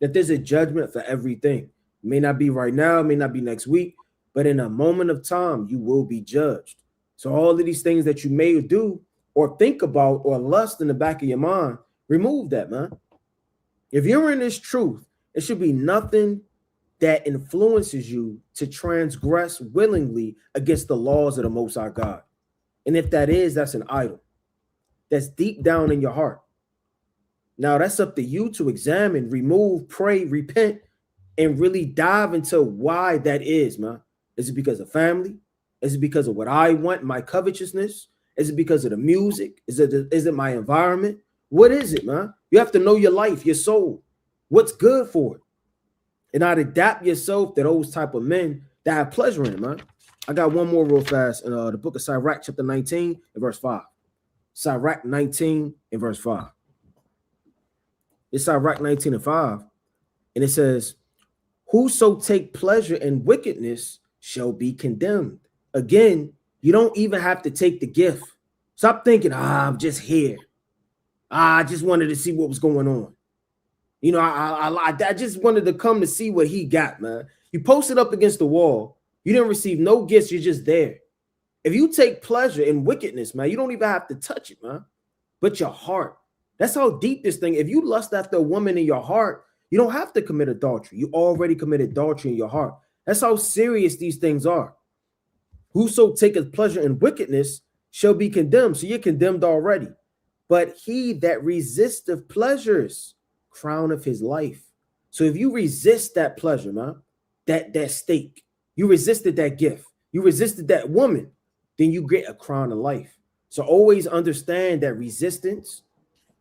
that there's a judgment for everything. It may not be right now, it may not be next week, but in a moment of time, you will be judged. So all of these things that you may do or think about or lust in the back of your mind, remove that, man. If you're in this truth, it should be nothing that influences you to transgress willingly against the laws of the Most High God. And if that is, that's an idol. That's deep down in your heart. Now, that's up to you to examine, remove, pray, repent, and really dive into why that is, man. Is it because of family? Is it because of what I want, my covetousness? Is it because of the music? Is it my environment? What is it, man? You have to know your life, your soul. What's good for it? And not adapt yourself to those type of men that have pleasure in it, man. I got one more real fast in the book of Sirach, chapter 19 and verse 5. Sirach 19 and verse 5. It's Sirach 19 and 5. And it says, whoso take pleasure in wickedness shall be condemned. Again, you don't even have to take the gift. Stop thinking, I'm just here. I just wanted to see what was going on. You know, I just wanted to come to see what he got, man. You posted up against the wall. You didn't receive no gifts. You're just there. If you take pleasure in wickedness, man, you don't even have to touch it, man. But your heart. That's how deep this thing. If you lust after a woman in your heart, you don't have to commit adultery. You already committed adultery in your heart. That's how serious these things are. Whoso taketh pleasure in wickedness shall be condemned. So you're condemned already. But he that resisteth pleasures, crown of his life. So if you resist that pleasure, man, that steak, you resisted that gift, you resisted that woman, then you get a crown of life. So always understand that resistance,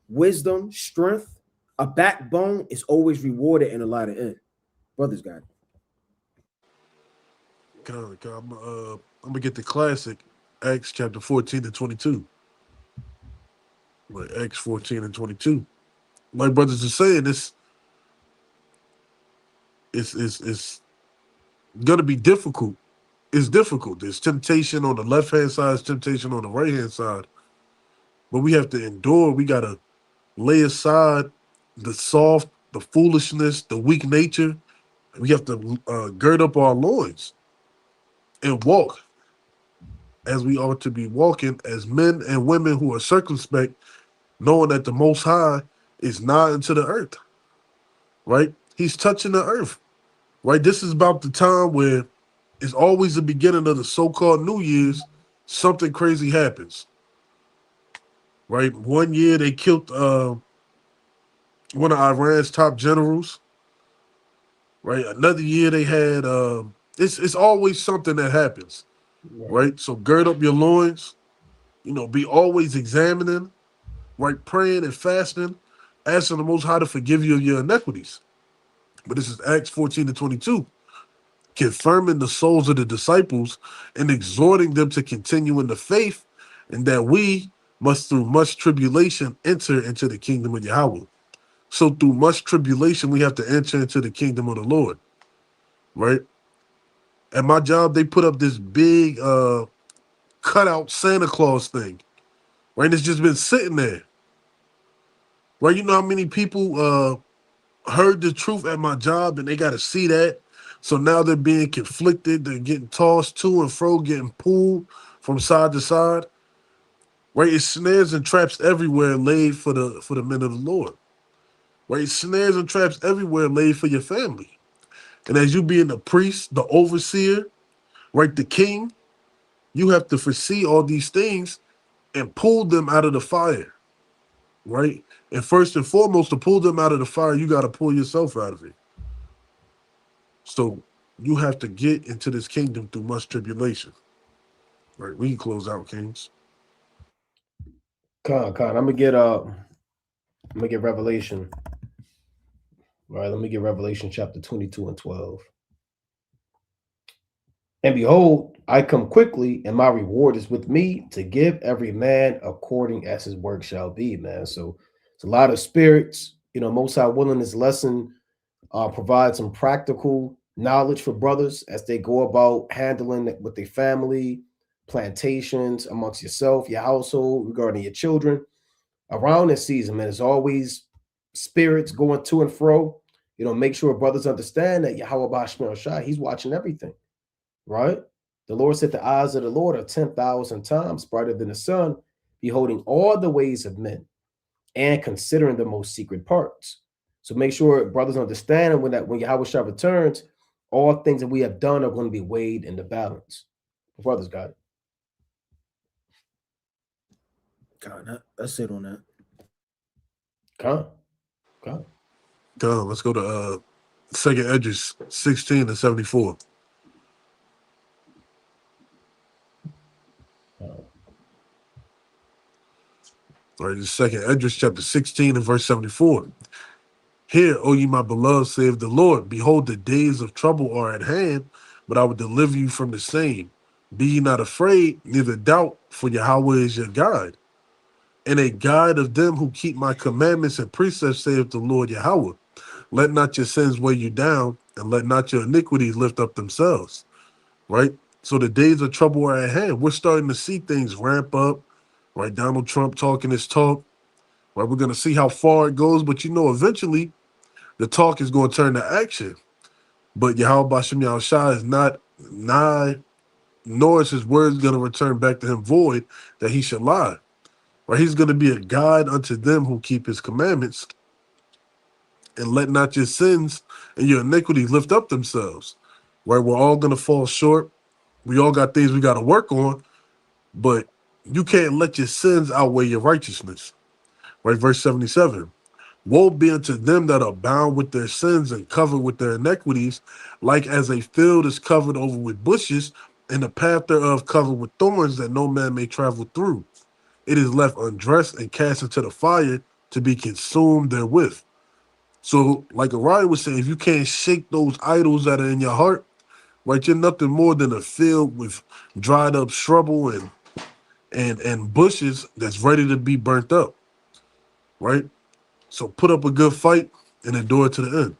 wisdom, strength, a backbone is always rewarded in a lot of end. Brothers got it. I'm gonna get the classic Acts chapter 14 to 22. Like Acts 14 and 22. Like brothers are saying, it's gonna be difficult. It's difficult. There's temptation on the left-hand side, there's temptation on the right-hand side. But we have to endure. We gotta lay aside the soft, the foolishness, the weak nature. We have to gird up our loins and walk as we ought to be walking as men and women who are circumspect, knowing that the Most High is nigh unto the earth, right? He's touching the earth, right? This is about the time where it's always the beginning of the so-called New Year's, something crazy happens, right? One year they killed one of Iran's top generals, right? Another year they had, it's always something that happens, right? So gird up your loins, you know, be always examining, right? Praying and fasting, asking the Most High to forgive you of your iniquities. But this is Acts 14 to 22, confirming the souls of the disciples and exhorting them to continue in the faith, and that we must through much tribulation enter into the kingdom of Yahweh. So through much tribulation, we have to enter into the kingdom of the Lord, right? At my job, they put up this big cutout Santa Claus thing, right? And it's just been sitting there, right? You know how many people heard the truth at my job and they got to see that? So now they're being conflicted. They're getting tossed to and fro, getting pulled from side to side. Right? It's snares and traps everywhere laid for the men of the Lord. Right? Snares and traps everywhere laid for your family. And as you being the priest, the overseer, right, the king, you have to foresee all these things and pull them out of the fire. Right? And first and foremost, to pull them out of the fire, you got to pull yourself out of it. So you have to get into this kingdom through much tribulation. Right? We can close out, Kings. I'm gonna get Revelation. All right, let me get Revelation chapter 22 and 12. And behold, I come quickly, and my reward is with me to give every man according as his work shall be, man. So it's a lot of spirits. Most High willing, this lesson provide some practical knowledge for brothers as they go about handling it with their family, plantations, amongst yourself, your household, regarding your children. Around this season, man, there's always spirits going to and fro. Make sure brothers understand that Yahweh Bashmir Shai, he's watching everything, right? The Lord said the eyes of the Lord are 10,000 times brighter than the sun, beholding all the ways of men and considering the most secret parts. So make sure brothers understand when Yahweh Shai returns, all things that we have done are going to be weighed in the balance. Brothers got it. God, that's it on that. Come. Let's go to 2nd Esdras 16 and 74. All right, the 2nd Esdras chapter 16 and verse 74. Hear, O ye my beloved, saith the Lord, behold, the days of trouble are at hand, but I will deliver you from the same. Be ye not afraid, neither doubt, for Yahweh is your guide, and a guide of them who keep my commandments and precepts, saith the Lord Yahweh. Let not your sins weigh you down, and let not your iniquities lift up themselves. Right? So the days of trouble are at hand. We're starting to see things ramp up. Right? Donald Trump talking his talk. Right? We're going to see how far it goes, but eventually the talk is going to turn to action. But Yahweh Bashem Yahushua is not nigh, nor is his words going to return back to him void, that he should lie. Right? He's going to be a guide unto them who keep his commandments, and let not your sins and your iniquities lift up themselves. Right? We're all going to fall short. We all got things we got to work on, but you can't let your sins outweigh your righteousness. Right? Verse 77. Woe be unto them that are bound with their sins and covered with their iniquities, like as a field is covered over with bushes, and the path thereof covered with thorns, that no man may travel through. It is left undressed and cast into the fire to be consumed therewith. So, like Orion was saying, if you can't shake those idols that are in your heart, right, you're nothing more than a field with dried up shrubble and bushes that's ready to be burnt up. Right? So put up a good fight and endure to the end.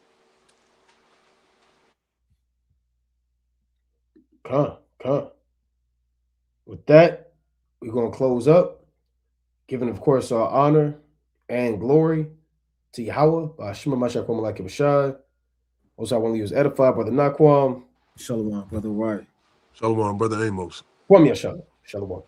Come. With that, we're going to close up, giving, of course, our honor and glory to Yahweh, by Shema Mashiach Malaki Bashad. Also, I want to use edified, Brother Naquam. Shalom, Brother Wright. Shalom, Brother Amos. Kwam Yashala. Shalom.